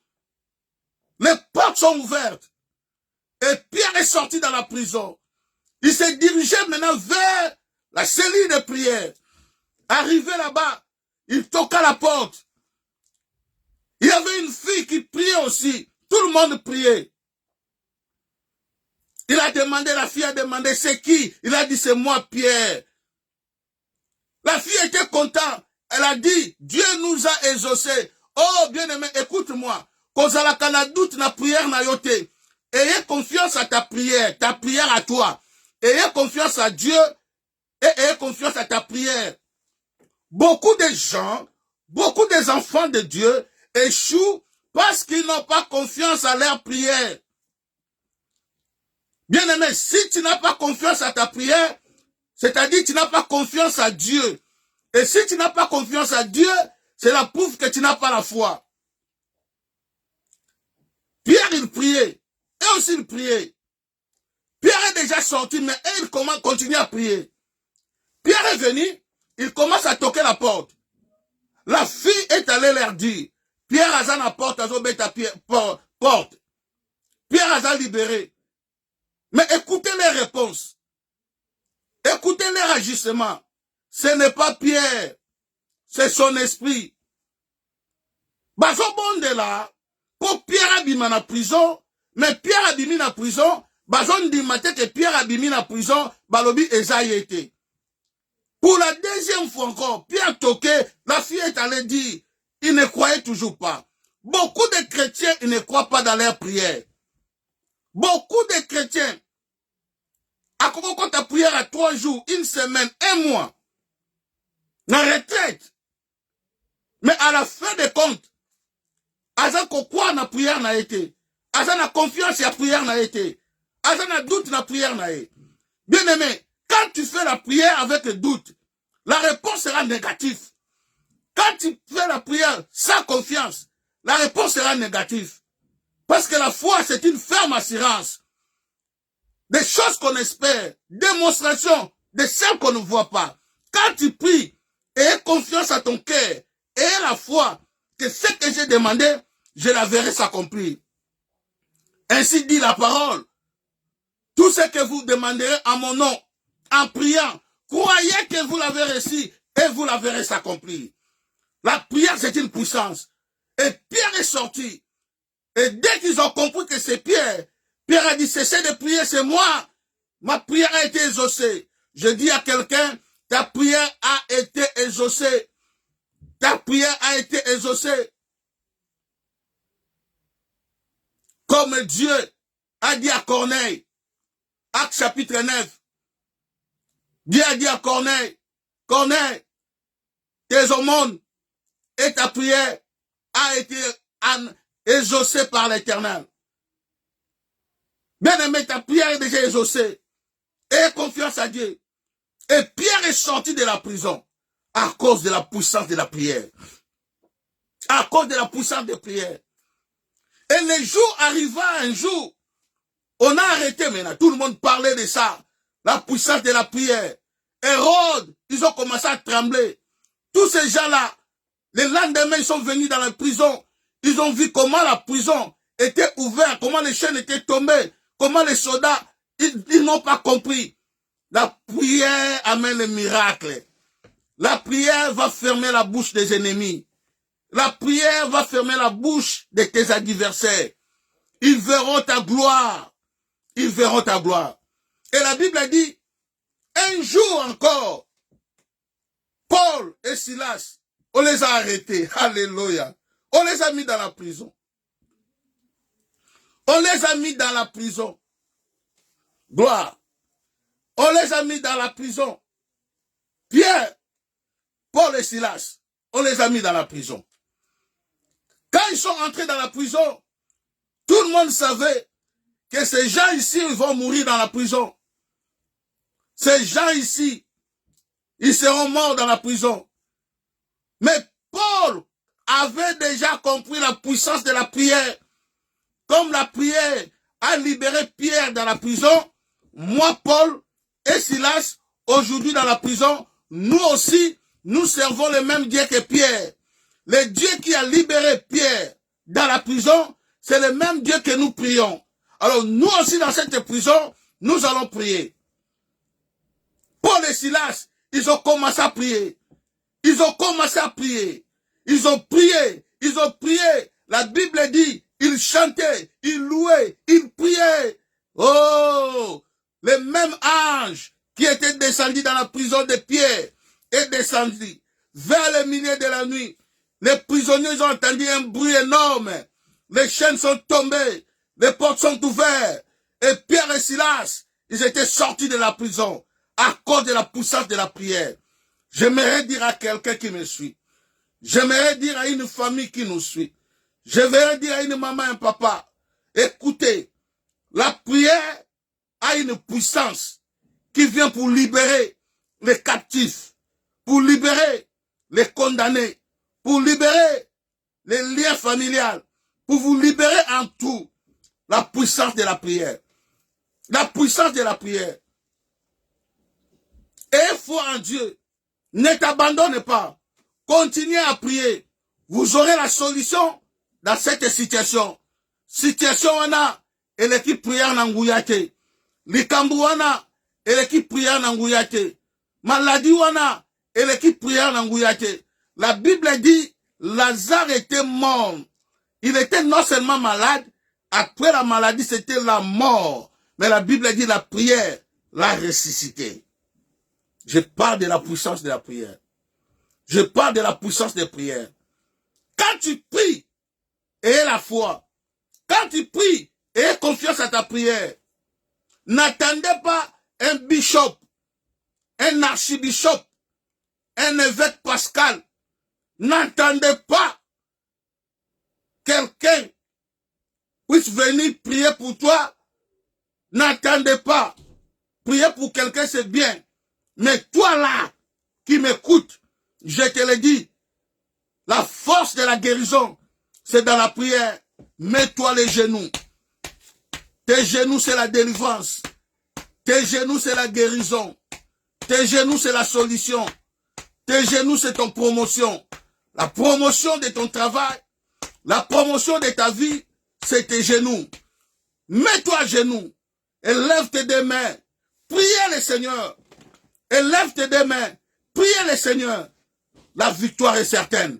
Speaker 1: Les portes sont ouvertes. Et Pierre est sorti dans la prison. Il s'est dirigé maintenant vers la cellule de prière. Arrivé là-bas, il toqua la porte. Il y avait une fille qui priait aussi. Tout le monde priait. Il a demandé, la fille a demandé, c'est qui? Il a dit, c'est moi, Pierre. La fille était contente. Elle a dit, Dieu nous a exaucés. Oh, bien-aimé, écoute-moi. Kozalaka na doute na prière na yote. Ayez confiance à ta prière à toi. Ayez confiance à Dieu et ayez confiance à ta prière. Beaucoup de gens, beaucoup des enfants de Dieu échouent parce qu'ils n'ont pas confiance à leur prière. Bien-aimé, si tu n'as pas confiance à ta prière, c'est-à-dire tu n'as pas confiance à Dieu. Et si tu n'as pas confiance à Dieu, c'est la preuve que tu n'as pas la foi. Pierre, il priait. Et aussi il priait. Pierre est déjà sorti, mais il continue à prier. Pierre est venu, il commence à toquer la porte. La fille est allée leur dire, Pierre a la porte, porte. Pierre a libéré. Mais écoutez les réponses. Écoutez les agissements. Ce n'est pas Pierre, c'est son esprit. Bazo bonde là, pour Pierre abimi na prison, mais Pierre abimi na prison, bazo ndimate que Pierre abimi na prison, balobi ezayete. Pour la deuxième fois encore, Pierre toqué, la fille est allée dire, il ne croyait toujours pas. Beaucoup de chrétiens ils ne croient pas dans leur prière. Beaucoup de chrétiens, à quand ta prière à 3 jours, 1 semaine, 1 mois, na retraite. Mais à la fin des comptes, Aza quoi na prière na été. Aza na confiance ya prière na été. Aza na doute na prière na été. Bien aimé, quand tu fais la prière avec le doute, la réponse sera négative. Quand tu fais la prière sans confiance, la réponse sera négative. Parce que la foi, c'est une ferme assurance. Des choses qu'on espère, démonstration de celles qu'on ne voit pas. Quand tu pries, aie confiance à ton cœur, aie la foi que ce que j'ai demandé, je la verrai s'accomplir. Ainsi dit la parole. Tout ce que vous demanderez en mon nom, en priant, croyez que vous l'avez reçu et vous la verrez s'accomplir. La prière, c'est une puissance. Et Pierre est sorti. Et dès qu'ils ont compris que c'est Pierre, Pierre a dit, cessez de prier, c'est moi. Ma prière a été exaucée. Je dis à quelqu'un, ta prière a été exaucée. Ta prière a été exaucée. Comme Dieu a dit à Corneille, Actes chapitre 9, Dieu a dit à Corneille, Corneille, tes aumônes et ta prière a été exaucée par l'Éternel. Bien aimé, ta prière est déjà exaucée. Aie confiance à Dieu. Et Pierre est sorti de la prison à cause de la puissance de la prière. À cause de la puissance de la prière. Et le jour arriva un jour, on a arrêté maintenant, tout le monde parlait de ça, la puissance de la prière. Hérode, ils ont commencé à trembler. Tous ces gens-là, le lendemain, ils sont venus dans la prison. Ils ont vu comment la prison était ouverte, comment les chaînes étaient tombées, comment les soldats, ils n'ont pas compris. La prière amène le miracle. La prière va fermer la bouche des ennemis. La prière va fermer la bouche de tes adversaires. Ils verront ta gloire. Ils verront ta gloire. Et la Bible a dit, un jour encore, Paul et Silas, on les a arrêtés. Alléluia. On les a mis dans la prison. On les a mis dans la prison. Gloire. On les a mis dans la prison. Pierre, Paul et Silas, on les a mis dans la prison. Quand ils sont entrés dans la prison, tout le monde savait que ces gens ici, ils vont mourir dans la prison. Ces gens ici, ils seront morts dans la prison. Mais Paul avait déjà compris la puissance de la prière. Comme la prière a libéré Pierre dans la prison, moi, Paul et Silas, aujourd'hui dans la prison, nous aussi, nous servons le même Dieu que Pierre. Le Dieu qui a libéré Pierre dans la prison, c'est le même Dieu que nous prions. Alors nous aussi dans cette prison, nous allons prier. Paul et Silas, ils ont commencé à prier. Ils ont commencé à prier. Ils ont prié. Ils ont prié. La Bible dit, ils chantaient, ils louaient, ils priaient. Oh, le même ange qui était descendu dans la prison de Pierre est descendu vers le milieu de la nuit. Les prisonniers ont entendu un bruit énorme. Les chaînes sont tombées. Les portes sont ouvertes. Et Pierre et Silas, ils étaient sortis de la prison à cause de la puissance de la prière. J'aimerais dire à quelqu'un qui me suit. J'aimerais dire à une famille qui nous suit. J'aimerais dire à une maman et un papa. Écoutez, la prière a une puissance qui vient pour libérer les captifs, pour libérer les condamnés, pour libérer les liens familiaux, pour vous libérer en tout. La puissance de la prière. La puissance de la prière. Et foi en Dieu. Ne t'abandonne pas. Continuez à prier. Vous aurez la solution dans cette situation. Situation wana, et l'équipe prière n'angouyate. Likambu wana, et l'équipe prière n'angouyate. Maladie wana, et l'équipe prière n'angouyate. La Bible dit, Lazare était mort. Il était non seulement malade, après la maladie, c'était la mort. Mais la Bible dit, la prière l'a ressuscité. Je parle de la puissance de la prière. Je parle de la puissance des prières. Quand tu pries, ayez la foi. Quand tu pries, ayez confiance à ta prière. N'attendez pas un bishop, un archibishop, un évêque Pascal. N'attendez pas quelqu'un puisse venir prier pour toi. N'attendez pas. Prier pour quelqu'un, c'est bien. Mais toi là, qui m'écoutes, je te le dis, la force de la guérison, c'est dans la prière. Mets-toi les genoux. Tes genoux, c'est la délivrance. Tes genoux, c'est la guérison. Tes genoux, c'est la solution. Tes genoux, c'est ton promotion. La promotion de ton travail, la promotion de ta vie, c'est tes genoux. Mets-toi à genoux. Élève tes deux mains. Priez le Seigneur. Élève tes deux mains. Priez le Seigneur. La victoire est certaine.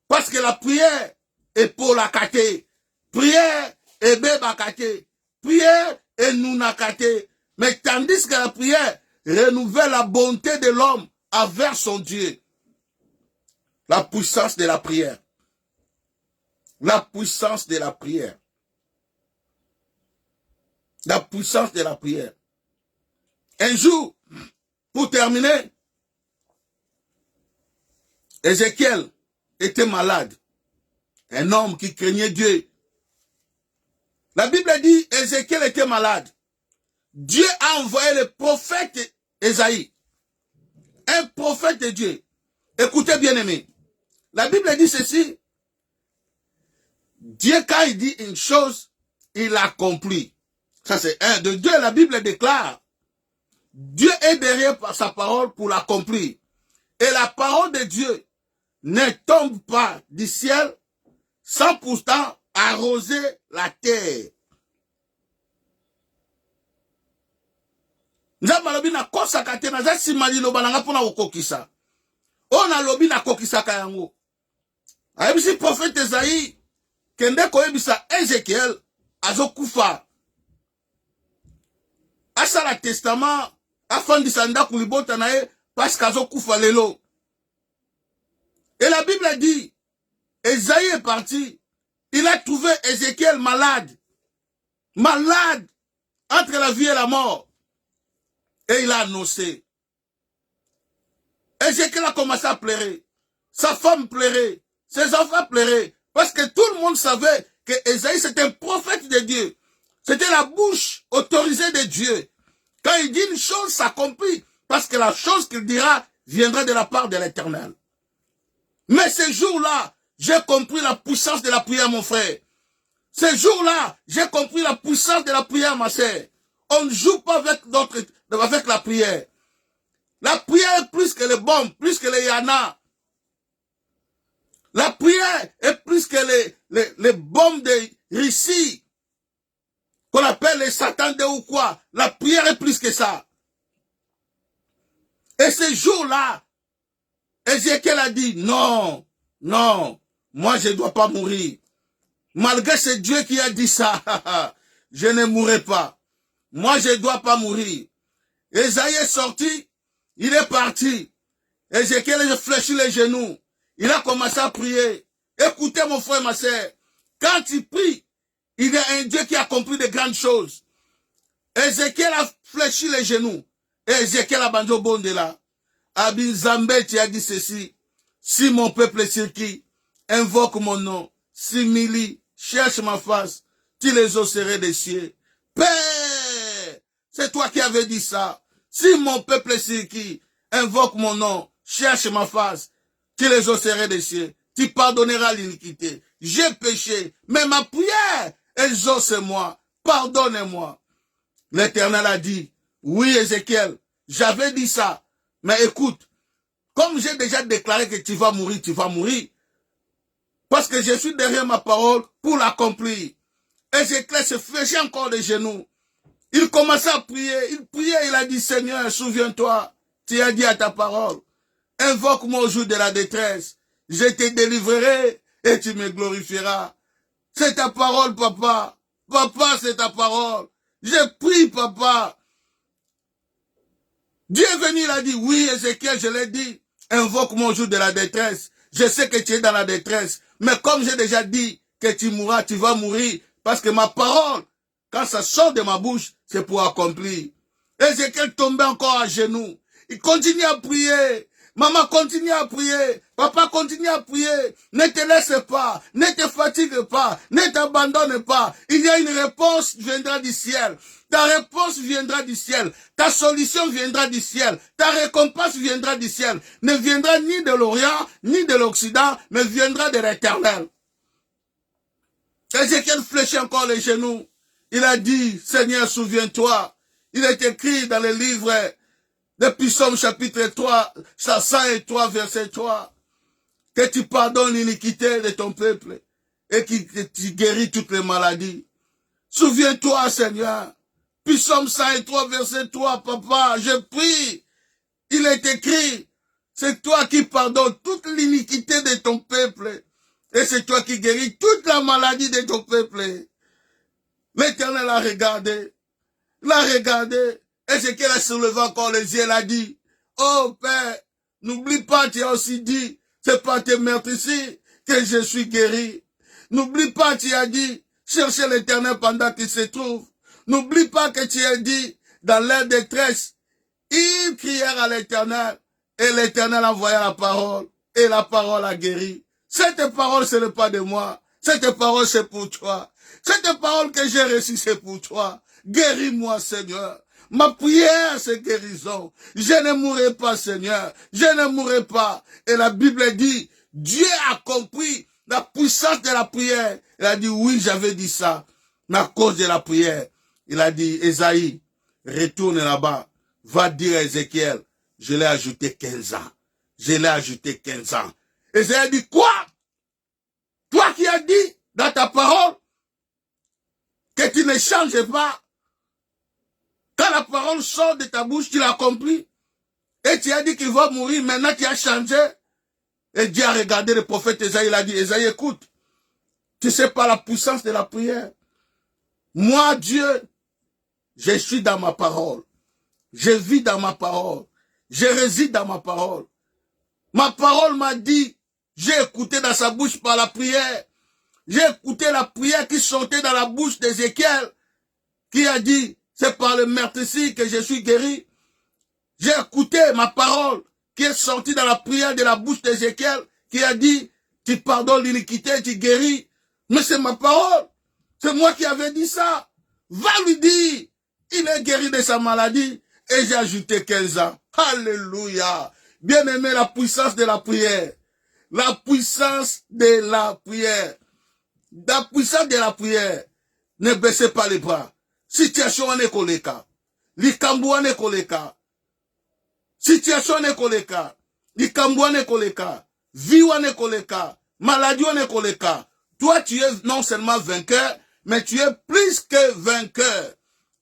Speaker 1: Parce que la prière est pour la kate. Prière est beba kate. Prière est nouna kate. Mais tandis que la prière renouvelle la bonté de l'homme envers son Dieu. La puissance de la prière. La puissance de la prière. La puissance de la prière. Un jour, pour terminer, Ézéchiel était malade. Un homme qui craignait Dieu. La Bible dit Ézéchiel était malade. Dieu a envoyé le prophète Ésaïe. Un prophète de Dieu. Écoutez bien aimé. La Bible dit ceci. Dieu, quand il dit une chose, il l'accomplit. Ça c'est un. De deux, la Bible déclare. Dieu est derrière par sa parole pour l'accomplir. Et la parole de Dieu ne tombe pas du ciel sans pourtant arroser la terre. Nzamba lobi na kosaka te na za simali loba nanga pona okokisa. Ona lobi na kokisaka yango. Ayebisi prophète Esaïe kende koyebisa Ézéchiel azokufa. Asala testament afandisa ndaku libota na ye parce qu'azokufa lelo. Et la Bible dit Esaïe est parti. Il a trouvé Ézéchiel malade. Malade entre la vie et la mort. Et il a annoncé. Ézéchiel a commencé à pleurer. Sa femme pleurait. Ses enfants pleuraient. Parce que tout le monde savait que Ésaïe c'était un prophète de Dieu. C'était la bouche autorisée de Dieu. Quand il dit une chose, ça s'accomplit. Parce que la chose qu'il dira viendra de la part de l'Éternel. Mais ce jour-là, j'ai compris la puissance de la prière, mon frère. Ce jour-là, j'ai compris la puissance de la prière, ma sœur. On ne joue pas avec la prière. La prière est plus que les bombes, plus que les yana. La prière est plus que les bombes de Russie, qu'on appelle les satandés ou quoi. La prière est plus que ça. Et ce jour-là, Ézéchiel a dit, non, non, moi je ne dois pas mourir. Malgré c'est Dieu qui a dit ça, je ne mourrai pas. Moi je ne dois pas mourir. Ésaïe est sorti, il est parti. Ézéchiel a fléchi les genoux. Il a commencé à prier. Écoutez mon frère, ma soeur, quand il prie, il y a un Dieu qui a accompli de grandes choses. Ézéchiel a fléchi les genoux. Et Ézéchiel a bandé au bon de là. Abin Zambé, tu as dit ceci. Si mon peuple est qui invoque mon nom, simili, cherche ma face, tu les osserais des cieux. Père, c'est toi qui avais dit ça. Si mon peuple est qui invoque mon nom, cherche ma face, tu les osserais des cieux. Tu pardonneras l'iniquité. J'ai péché, mais ma prière, exauce-moi, pardonne-moi. L'Éternel a dit, oui Ézéchiel, j'avais dit ça, mais écoute, comme j'ai déjà déclaré que tu vas mourir, tu vas mourir. Parce que je suis derrière ma parole pour l'accomplir. Ézéchiel se fléchit encore les genoux. Il commençait à prier, il priait, il a dit, Seigneur, souviens-toi, tu as dit à ta parole, invoque-moi au jour de la détresse, je te délivrerai et tu me glorifieras. C'est ta parole, papa. Papa, c'est ta parole. Je prie, papa. Dieu est venu, il a dit, oui, Ézéchiel, je l'ai dit, invoque-moi au jour de la détresse. Je sais que tu es dans la détresse, mais comme j'ai déjà dit, que tu mourras, tu vas mourir. Parce que ma parole, quand ça sort de ma bouche, c'est pour accomplir. Ézéchiel tombait encore à genoux. Il continue à prier. Maman continue à prier. Papa continue à prier. Ne te laisse pas. Ne te fatigue pas. Ne t'abandonne pas. Il y a une réponse qui viendra du ciel. Ta réponse viendra du ciel. Ta solution viendra du ciel. Ta récompense viendra du ciel. Ne viendra ni de l'Orient, ni de l'Occident, mais viendra de l'Éternel. Ézéchiel fléchit encore les genoux. Il a dit, Seigneur, souviens-toi. Il est écrit dans le livre de Psaume chapitre 3, 103, verset 3, que tu pardonnes l'iniquité de ton peuple et que tu guéris toutes les maladies. Souviens-toi, Seigneur. Psaume 103, verset 3, papa, je prie. Il est écrit, c'est toi qui pardonnes toute l'iniquité de ton peuple et c'est toi qui guéris toute la maladie de ton peuple. L'Éternel a regardé. L'a regardé, Ézéchiel a soulevé encore les yeux, il a dit, oh Père, n'oublie pas, tu as aussi dit, c'est pas tes meurtrissures que je suis guéri. N'oublie pas, tu as dit, cherchez l'Éternel pendant qu'il se trouve. N'oublie pas que tu as dit, dans leur détresse, ils crièrent à l'Éternel, et l'Éternel envoya la parole, et la parole a guéri. Cette parole, ce n'est pas de moi, cette parole, c'est pour toi. Cette parole que j'ai reçue, c'est pour toi. Guéris-moi, Seigneur. Ma prière, c'est guérison. Je ne mourrai pas, Seigneur. Je ne mourrai pas. Et la Bible dit, Dieu a compris la puissance de la prière. Il a dit, oui, j'avais dit ça. Mais à cause de la prière, il a dit, Esaïe, retourne là-bas. Va dire à Ézéchiel, je l'ai ajouté 15 ans. Je l'ai ajouté 15 ans. Esaïe a dit, quoi? Toi qui as dit dans ta parole que tu ne changes pas. Quand la parole sort de ta bouche, tu l'as compris. Et tu as dit qu'il va mourir, maintenant tu as changé. Et Dieu a regardé le prophète Esaïe, il a dit, Esaïe, écoute, tu sais pas la puissance de la prière. Moi, Dieu, je suis dans ma parole. Je vis dans ma parole. Je réside dans ma parole. Ma parole m'a dit, j'ai écouté dans sa bouche par la prière. J'ai écouté la prière qui sortait dans la bouche d'Ézéchiel, qui a dit, c'est par le meurtrissure que je suis guéri. J'ai écouté ma parole qui est sortie dans la prière de la bouche d'Ézéchiel, qui a dit, tu pardonnes l'iniquité, tu guéris. Mais c'est ma parole. C'est moi qui avais dit ça. Va lui dire, il est guéri de sa maladie. Et j'ai ajouté 15 ans. Alléluia. Bien aimé, la puissance de la prière. La puissance de la prière. La puissance de la prière. Ne baissez pas les bras. Situation ane koleka. Likambu ane koleka. Situation ane koleka. Likambu ane koleka. Vie ane koleka. Maladie ane koleka. Toi, tu es non seulement vainqueur, mais tu es plus que vainqueur.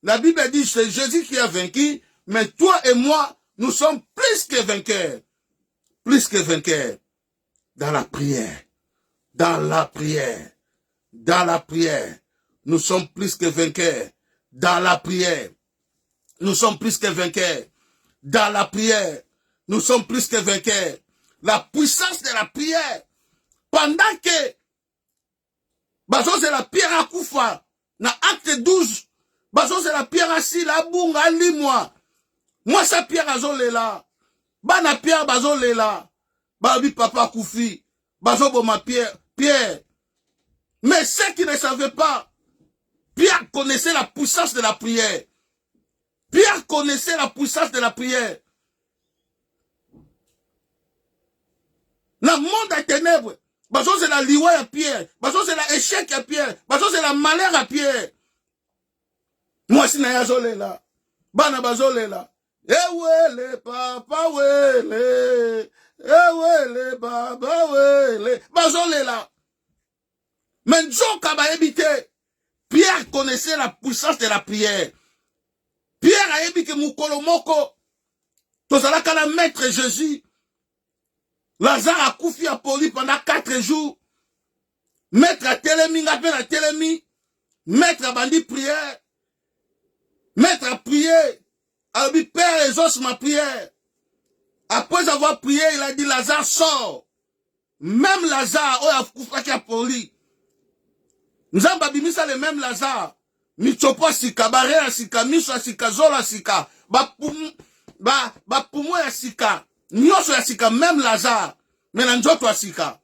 Speaker 1: La Bible dit, c'est Jésus qui a vaincu, mais toi et moi, nous sommes plus que vainqueurs. Plus que vainqueurs. Dans la prière. Dans la prière. Dans la prière. Nous sommes plus que vainqueurs. Dans la prière, nous sommes plus que vainqueurs. Dans la prière, nous sommes plus que vainqueurs. La puissance de la prière, pendant que, bazo c'est la pierre à Koufa, na acte 12, bazo c'est la pierre à si, la bunga, lis-moi. Moi, sa pierre à zolela. Bana pierre, bazo lela. Babi papa Koufi, bazo bo ma pierre, pierre. Mais ceux qui ne savaient pas, Pierre connaissait la puissance de la prière. Pierre connaissait la puissance de la prière. Dans le monde des ténèbres, c'est la liwa à Pierre, c'est la échec à Pierre, c'est la malheur à Pierre. Moi, si n'a pas là, bana bazole là. Ewele papa wele, ewele baba wele, bazole là. Mais Dieu kaba habité. Pierre connaissait la puissance de la prière. Pierre a dit que Moukolo Moko, tozala kana maître Jésus, Lazare a koufi à poli pendant 4 jours. Maître a télémi, ngapen a télémi, maître a bandi prière, maître a prié, a dit Père exauce ma prière. Après avoir prié, il a dit Lazare sort. Même Lazare, oh a koufa qui a poli. Nzamba bimisa le même Lazare. Michopo sika, bare sika, miso sika, zola sika, ba pumo ya sika, nyoso ya sika, même Lazare, mais nanjoto ya sika.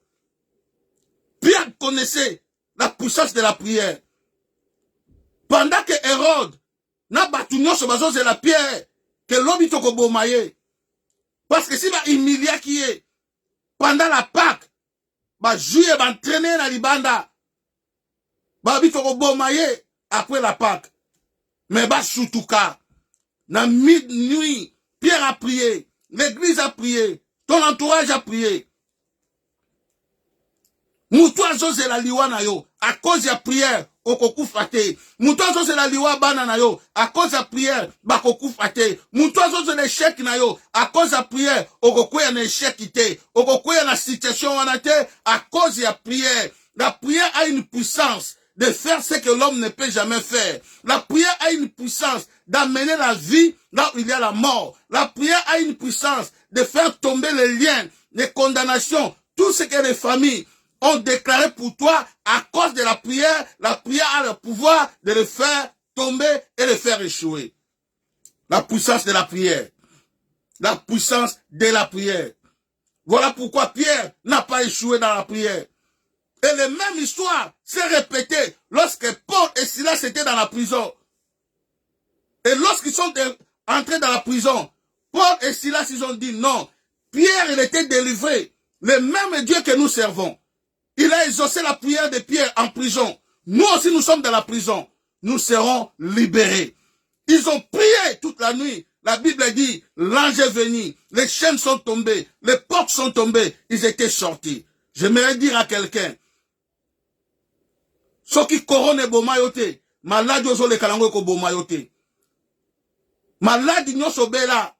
Speaker 1: Pierre connaissait la puissance de la prière. Pendant que Hérode n'a battu nyoso bazo de la pierre, que l'homme toko bomaye. Parce que si va humilier qui est, pendant la Pâque, ba juillet, ba entraîner na libanda, ba bitoko bomaye, après la Pâque. Mais bah Soutouka, na minuit, Pierre a prié, l'église a prié, ton entourage a prié. Moutoua zose la liwa na yo, à cause de la prière, okoku fate. Moutoua zose la liwa bana na yo, à cause de la prière, bakoku fate. Moutoua zose l'échec na yo, à cause de la prière, okoku ya na échec ite, okoku ya na situation wanate, à cause de la prière. La prière a une puissance de faire ce que l'homme ne peut jamais faire. La prière a une puissance d'amener la vie là où il y a la mort. La prière a une puissance de faire tomber les liens, les condamnations, tout ce que les familles ont déclaré pour toi à cause de la prière a le pouvoir de le faire tomber et le faire échouer. La puissance de la prière. La puissance de la prière. Voilà pourquoi Pierre n'a pas échoué dans la prière. Et la même histoire s'est répétée lorsque Paul et Silas étaient dans la prison. Et lorsqu'ils sont entrés dans la prison, Paul et Silas, ils ont dit non. Pierre, il était délivré. Le même Dieu que nous servons. Il a exaucé la prière de Pierre en prison. Nous aussi, nous sommes dans la prison. Nous serons libérés. Ils ont prié toute la nuit. La Bible dit, l'ange est venu. Les chaînes sont tombées. Les portes sont tombées. Ils étaient sortis. J'aimerais dire à quelqu'un, ceux qui coronent bomayote, malade ozo le kalango ko bomayote. Malade nyos obela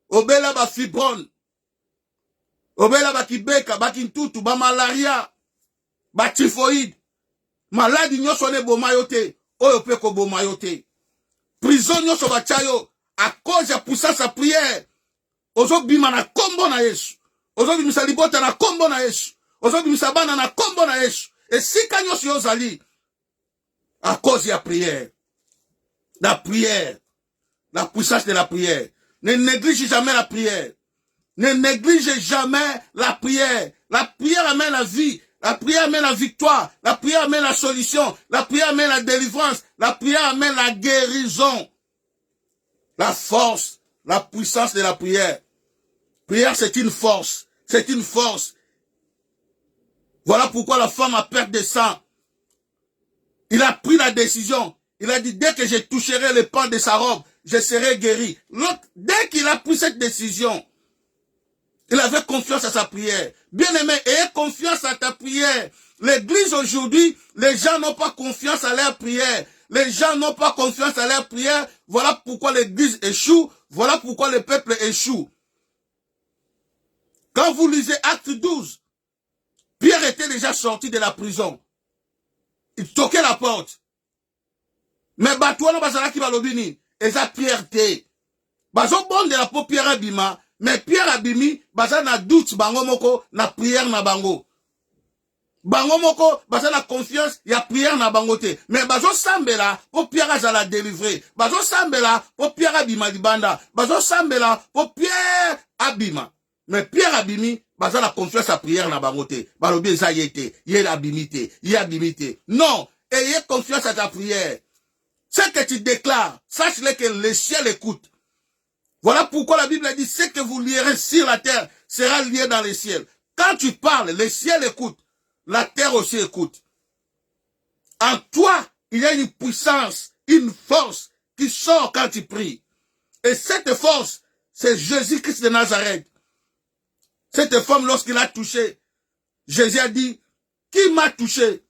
Speaker 1: ba fibrone, obela ba kibeka, ba kintutu, ba malaria, ba typhoïde. Malade nyos one bomayote, oyo pe ko bomayote. Prison nyos ba chayo, à cause de puissance à prière. Ozo bima na kombo na Yesu. Ozo bimisa libota na kombo na Yesu. Ozo bimisa bana na kombo na Yesu. Et si kanyo si ozali, à cause de la prière, la puissance de la prière, ne néglige jamais la prière. Ne néglige jamais la prière. La prière amène la vie. La prière amène la victoire. La prière amène la solution. La prière amène la délivrance. La prière amène la guérison. La force, la puissance de la prière. Prière, c'est une force. C'est une force. Voilà pourquoi la femme a perte de sang. Il a pris la décision. Il a dit, dès que je toucherai le pan de sa robe, je serai guéri. L'autre, dès qu'il a pris cette décision, il avait confiance à sa prière. Bien-aimé, ayez confiance à ta prière. L'église aujourd'hui, les gens n'ont pas confiance à leur prière. Les gens n'ont pas confiance à leur prière. Voilà pourquoi l'église échoue. Voilà pourquoi le peuple échoue. Quand vous lisez Acte 12, Pierre était déjà sorti de la prison. Il toquait la porte. Mais Batouana Bazalaki Balobini, et ça Pierre té. Bazo bon de la peau Pierre Abima, mais Pierre Abimi, Baza na doute bango moko, na prière na bango. Bango moko, Baza na confiance, ya prière na bango te. Mais Bazo Sambela, pour Pierre Azala délivré. Bazo Sambela, pour Pierre Abima libanda. Bazo Sambela, pour Pierre Abima. Mais Pierre Abimi, baza la confiance à prière na bangote. Balobi za yete, yé abimité, yé abimité. Non, ayez confiance à ta prière. Ce que tu déclares, sache-le que le ciel écoute. Voilà pourquoi la Bible dit, ce que vous lierez sur la terre sera lié dans les ciels. Quand tu parles, le ciel écoute. La terre aussi écoute. En toi, il y a une puissance, une force qui sort quand tu pries. Et cette force, c'est Jésus-Christ de Nazareth. Cette femme, lorsqu'il a touché, Jésus a dit, qui m'a touché?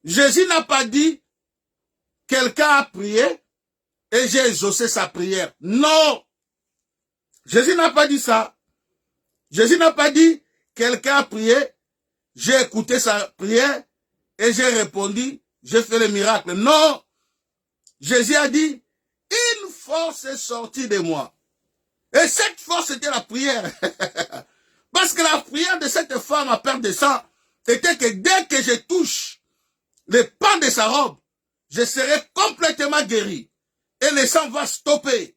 Speaker 1: Jésus n'a pas dit, quelqu'un a prié et j'ai exaucé sa prière. Non! Jésus n'a pas dit ça. Jésus n'a pas dit, quelqu'un a prié, j'ai écouté sa prière et j'ai répondu, j'ai fait le miracle. Non! Jésus a dit, une force est sortie de moi. Et cette force était la prière. Parce que la prière de cette femme à perte de sang était que dès que je touche les pans de sa robe, je serai complètement guéri. Et le sang va stopper.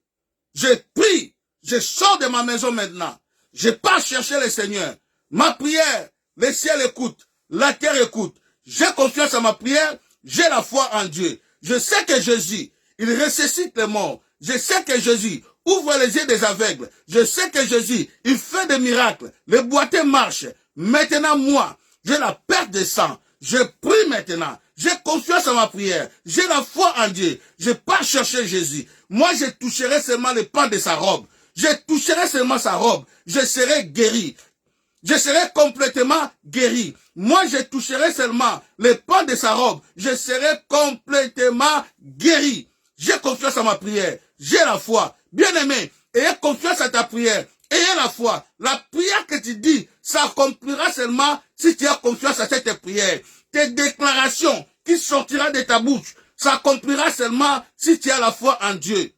Speaker 1: Je prie, je sors de ma maison maintenant. Je pars chercher le Seigneur. Ma prière, le ciel écoute, la terre écoute. J'ai confiance en ma prière, j'ai la foi en Dieu. Je sais que Jésus, il ressuscite les morts. Je sais que Jésus ouvre les yeux des aveugles. Je sais que Jésus, il fait des miracles. Les boiteux marchent. Maintenant, moi, j'ai la perte de sang. Je prie maintenant. J'ai confiance en ma prière. J'ai la foi en Dieu. Je pars chercher Jésus. Moi, je toucherai seulement le pan de sa robe. Je toucherai seulement sa robe. Je serai guéri. Je serai complètement guéri. Moi, je toucherai seulement le pan de sa robe. Je serai complètement guéri. J'ai confiance en ma prière. J'ai la foi. Bien-aimé, ayez confiance à ta prière. Ayez la foi. La prière que tu dis s'accomplira seulement si tu as confiance à cette prière. Tes déclarations qui sortiront de ta bouche s'accomplira seulement si tu as la foi en Dieu.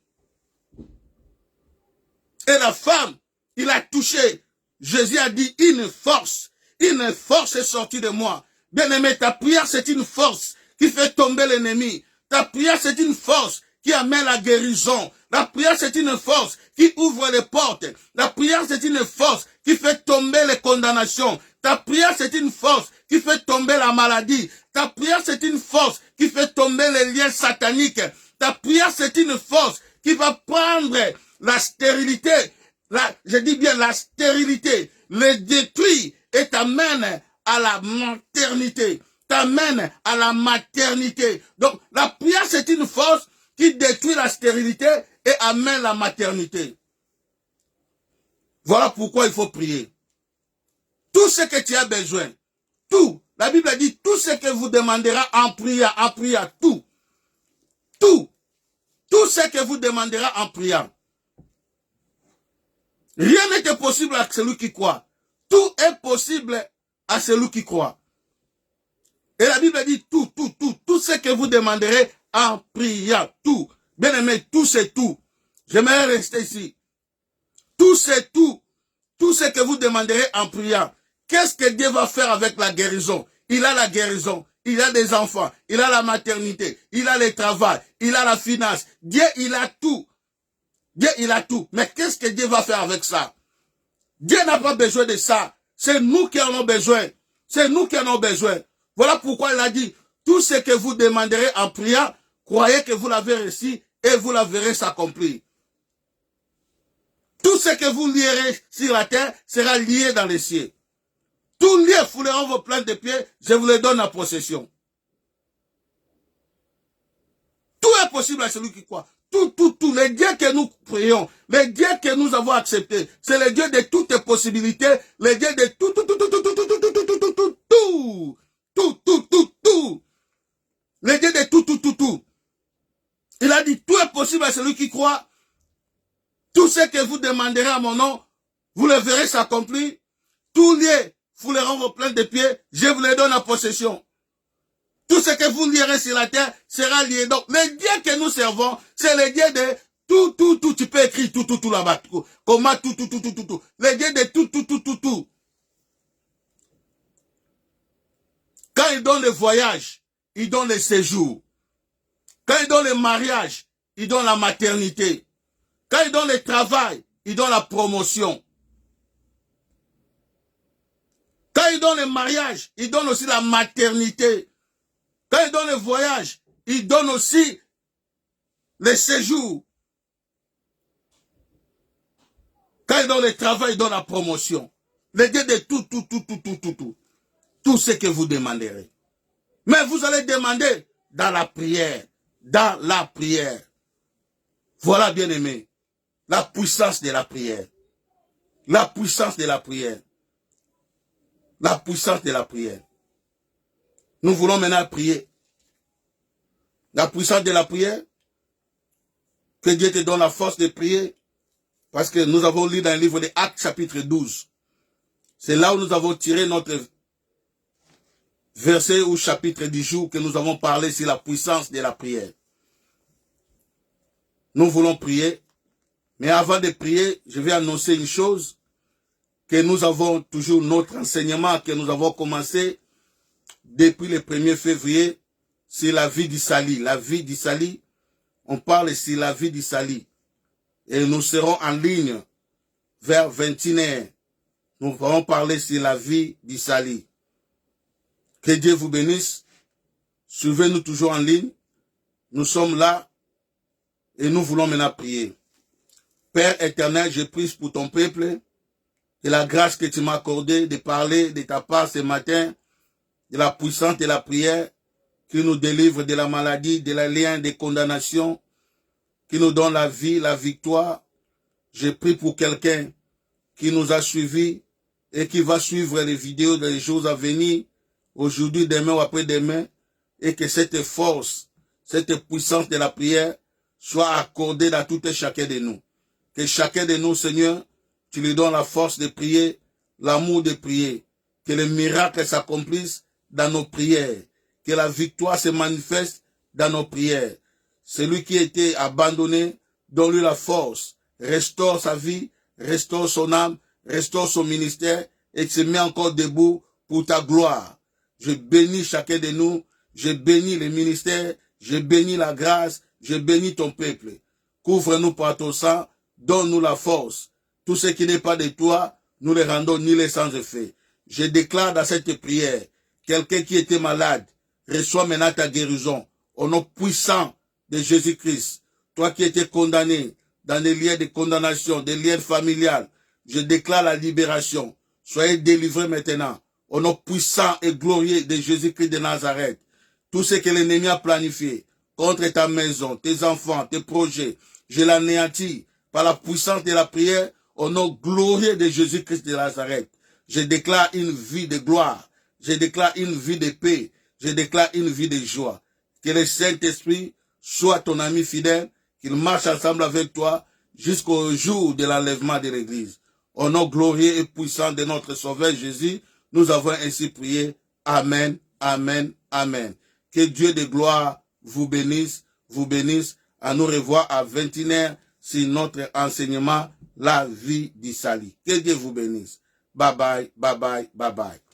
Speaker 1: Et la femme, il a touché. Jésus a dit, une force est sortie de moi. Bien-aimé, ta prière, c'est une force qui fait tomber l'ennemi. Ta prière, c'est une force qui amène la guérison. La prière, c'est une force qui ouvre les portes. La prière, c'est une force qui fait tomber les condamnations. Ta prière, c'est une force qui fait tomber la maladie. Ta prière, c'est une force qui fait tomber les liens sataniques. Ta prière, c'est une force qui va prendre la stérilité. Je dis bien la stérilité, le détruit et t'amène à la maternité. T'amène à la maternité. Donc, la prière, c'est une force qui détruit la stérilité et amène la maternité. Voilà pourquoi il faut prier. Tout ce que tu as besoin, tout, la Bible dit, tout ce que vous demanderez en prière, tout, tout ce que vous demanderez en prière. Rien n'est possible à celui qui croit. Tout est possible à celui qui croit. Et la Bible dit tout ce que vous demanderez en prière, tout. Bien aimé, tout c'est tout. J'aimerais rester ici. Tout c'est tout. Tout ce que vous demanderez en prière. Qu'est-ce que Dieu va faire avec la guérison? Il a la guérison. Il a des enfants. Il a la maternité. Il a le travail. Il a la finance. Dieu, il a tout. Dieu, il a tout. Mais qu'est-ce que Dieu va faire avec ça? Dieu n'a pas besoin de ça. C'est nous qui en avons besoin. C'est nous qui en avons besoin. Voilà pourquoi il a dit, tout ce que vous demanderez en prière, croyez que vous l'avez reçu et vous la verrez s'accomplir. Tout ce que vous lierez sur la terre sera lié dans les cieux. Tout lié fouleront vos plantes de pied, je vous les donne en possession. Tout est possible à celui qui croit. Tout. Les dieux que nous prions, les dieux que nous avons acceptés, c'est les dieux de toutes les possibilités, les dieux de tout. Les dieux de tout. Il a dit, tout est possible à celui qui croit. Tout ce que vous demanderez à mon nom, vous le verrez s'accomplir. Tout lié fouleront vos plaintes de pieds, je vous les donne en possession. Tout ce que vous lierez sur la terre sera lié. Donc, les dieux que nous servons, c'est les dieux de tout. Tu peux écrire tout là-bas. Comment tout. Les dieux de tout. Quand ils donnent le voyage, ils donnent le séjour. Quand ils donnent le mariage, ils donnent la maternité. Quand ils donnent le travail, ils donnent la promotion. Quand ils donnent le mariage, ils donnent aussi la maternité. Quand ils donnent le voyage, ils donnent aussi le séjour. Quand ils donnent le travail, ils donnent la promotion. Les dieux de tout. Tout ce que vous demanderez. Mais vous allez demander dans la prière. Dans la prière. Voilà, bien aimé. La puissance de la prière. La puissance de la prière. La puissance de la prière. Nous voulons maintenant prier. La puissance de la prière. Que Dieu te donne la force de prier. Parce que nous avons lu dans le livre de Actes chapitre 12. C'est là où nous avons tiré notre verset ou chapitre du jour que nous avons parlé sur la puissance de la prière. Nous voulons prier. Mais avant de prier, je vais annoncer une chose. Que nous avons toujours notre enseignement que nous avons commencé depuis le 1er février. sur la vie d'Issali. La vie d'Issali, on parle sur la vie d'Issali. Et nous serons en ligne vers 21h. Nous allons parler sur la vie d'Issali. Que Dieu vous bénisse. Suivez-nous toujours en ligne. Nous sommes là et nous voulons maintenant prier. Père éternel, je prie pour ton peuple et la grâce que tu m'as accordée de parler de ta part ce matin, de la puissance de la prière qui nous délivre de la maladie, de la lien de condamnation, qui nous donne la vie, la victoire. Je prie pour quelqu'un qui nous a suivis et qui va suivre les vidéos des jours à venir, aujourd'hui, demain ou après-demain, et que cette force, cette puissance de la prière soit accordée dans tout et chacun de nous. Que chacun de nous, Seigneur, tu lui donnes la force de prier, l'amour de prier, que les miracles s'accomplissent dans nos prières, que la victoire se manifeste dans nos prières. Celui qui était abandonné, donne-lui la force, restaure sa vie, restaure son âme, restaure son ministère et se met encore debout pour ta gloire. Je bénis chacun de nous, je bénis les ministères, je bénis la grâce, je bénis ton peuple. Couvre-nous par ton sang, donne-nous la force. Tout ce qui n'est pas de toi, nous les rendons ni sans effet. Je déclare dans cette prière, quelqu'un qui était malade, reçois maintenant ta guérison, au nom puissant de Jésus-Christ. Toi qui étais condamné dans des liens de condamnation, des liens familiales, je déclare la libération. Soyez délivrés maintenant, au nom puissant et glorieux de Jésus-Christ de Nazareth. Tout ce que l'ennemi a planifié contre ta maison, tes enfants, tes projets, je l'anéantis par la puissance de la prière, au nom glorieux de Jésus-Christ de Nazareth. Je déclare une vie de gloire. Je déclare une vie de paix. Je déclare une vie de joie. Que le Saint-Esprit soit ton ami fidèle, qu'il marche ensemble avec toi jusqu'au jour de l'enlèvement de l'Église. Au nom glorieux et puissant de notre Sauveur Jésus, nous avons ainsi prié. Amen, amen, amen. Que Dieu de gloire vous bénisse, vous bénisse. À nous revoir à 21h sur notre enseignement, la vie d'Issali. Que Dieu vous bénisse. Bye bye, bye bye, bye bye.